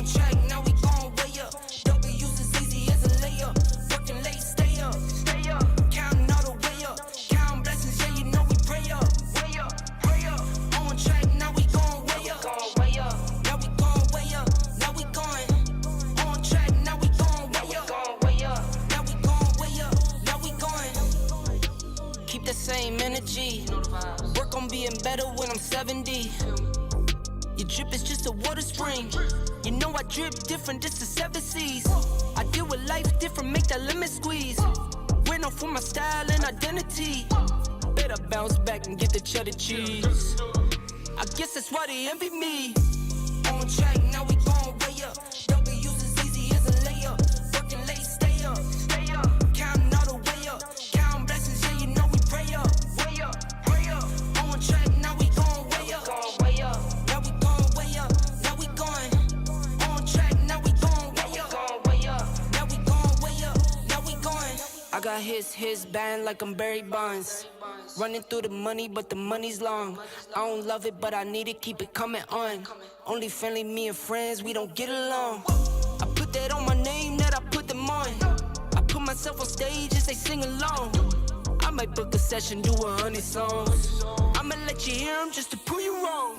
On track, now we gon' way up. W's as easy as a layup. Working late, stay up. Stay up. Counting all the way up. Counting blessings, yeah, you know we pray up. Way up, pray up. On track, now we gon' way up. Way up. Now we gon' way up. Now we going. On track, now we gon' way up. Way up. Now we gon' way up. Now we going. Keep the same energy. Work on being better when I'm 70. Your drip is just a water spring. You know I drip different, this the 7 C's. I deal with life different, make that limit squeeze. Went off for my style and identity. Better bounce back and get the cheddar cheese. I guess that's why they envy me. On track, now we gon' way up. W's as easy as a layup. Working late, stay up. Stay up. Counting all the way up. Counting blessings, yeah, you know we pray up. Way up, pray up. On track, now we gon' way up. Way up. Now we gon' way up. Now we going. On track, now we gon' way up. Way up. Now we gon' way up. Now we going. I got his band like I'm Barry Bonds. Running through the money, but the money's long. I don't love it, but I need it, keep it coming on. Only friendly, me and friends, we don't get along. I put that on my name, that I put them on. I put myself on stage and say sing along. I might book a session, do 100 songs. I'ma let you hear them just to prove you wrong.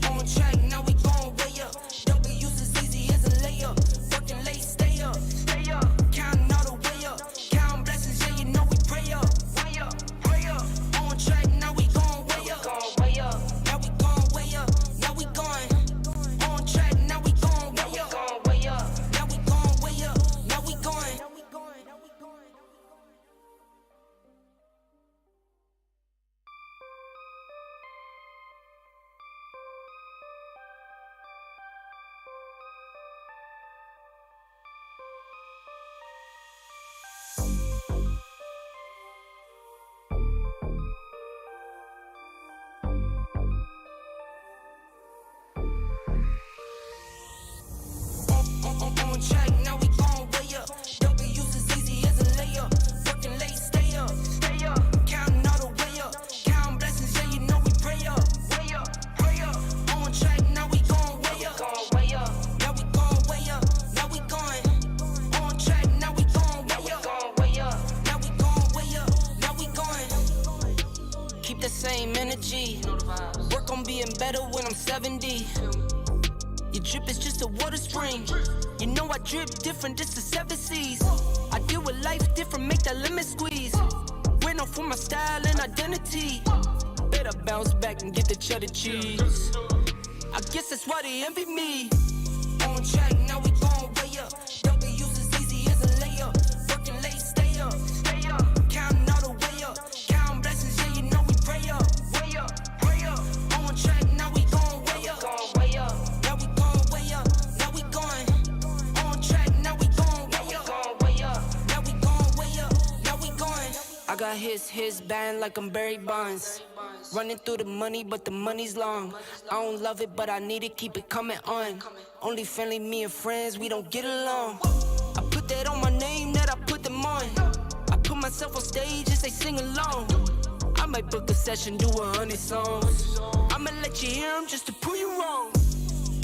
On track, now we gon' way up. W's as easy as a layup. Working late, stay up. Stay up. Counting all the way up. Counting blessings, yeah, you know we pray up. Way up, pray up. On track, now we gon' way up. Way up. Now we gon' way up. Now we going. On track, now we gon' way up. Way up. Now we gon' way up. Now we going. On track, now we gon' way up. W's as easy as a layup. Working late, stay up. Stay up. Counting all the way up. Counting blessings, yeah, you know we pray up. Way up, pray up. On track, now we gon' way up. Way up. Now we gon' way up. Now we going. On track, now we gon' way up. Way up. Now we gon' way up. Now we going. Keep the same energy. Work on being better when I'm 70. Your drip is just a water spring. You know I drip different, this the 7 C's. I deal with life different, make that limit squeeze. Went off for my style and identity. Better bounce back and get the cheddar cheese. I guess that's why they envy me. On track, now we gon' way up. W's as easy as a layup. Working late, stay up. Stay up. Counting all the way up. Counting blessings, yeah, you know we pray up. Way up, pray up. On track, now we gon' way up. Way up. Now we gon' way up. Now we going. On track, now we gon' way up. Way up. Now we gon' way up. Now we going. I got his band like I'm Barry Bonds. Running through the money, but the money's long. I don't love it, but I need it, keep it coming on. Only friendly, me and friends, we don't get along. I put that on my name, that I put them on. I put myself on stage and say sing along. I might book a session, do 100 songs. I'ma let you hear them just to prove you wrong.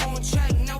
On track, now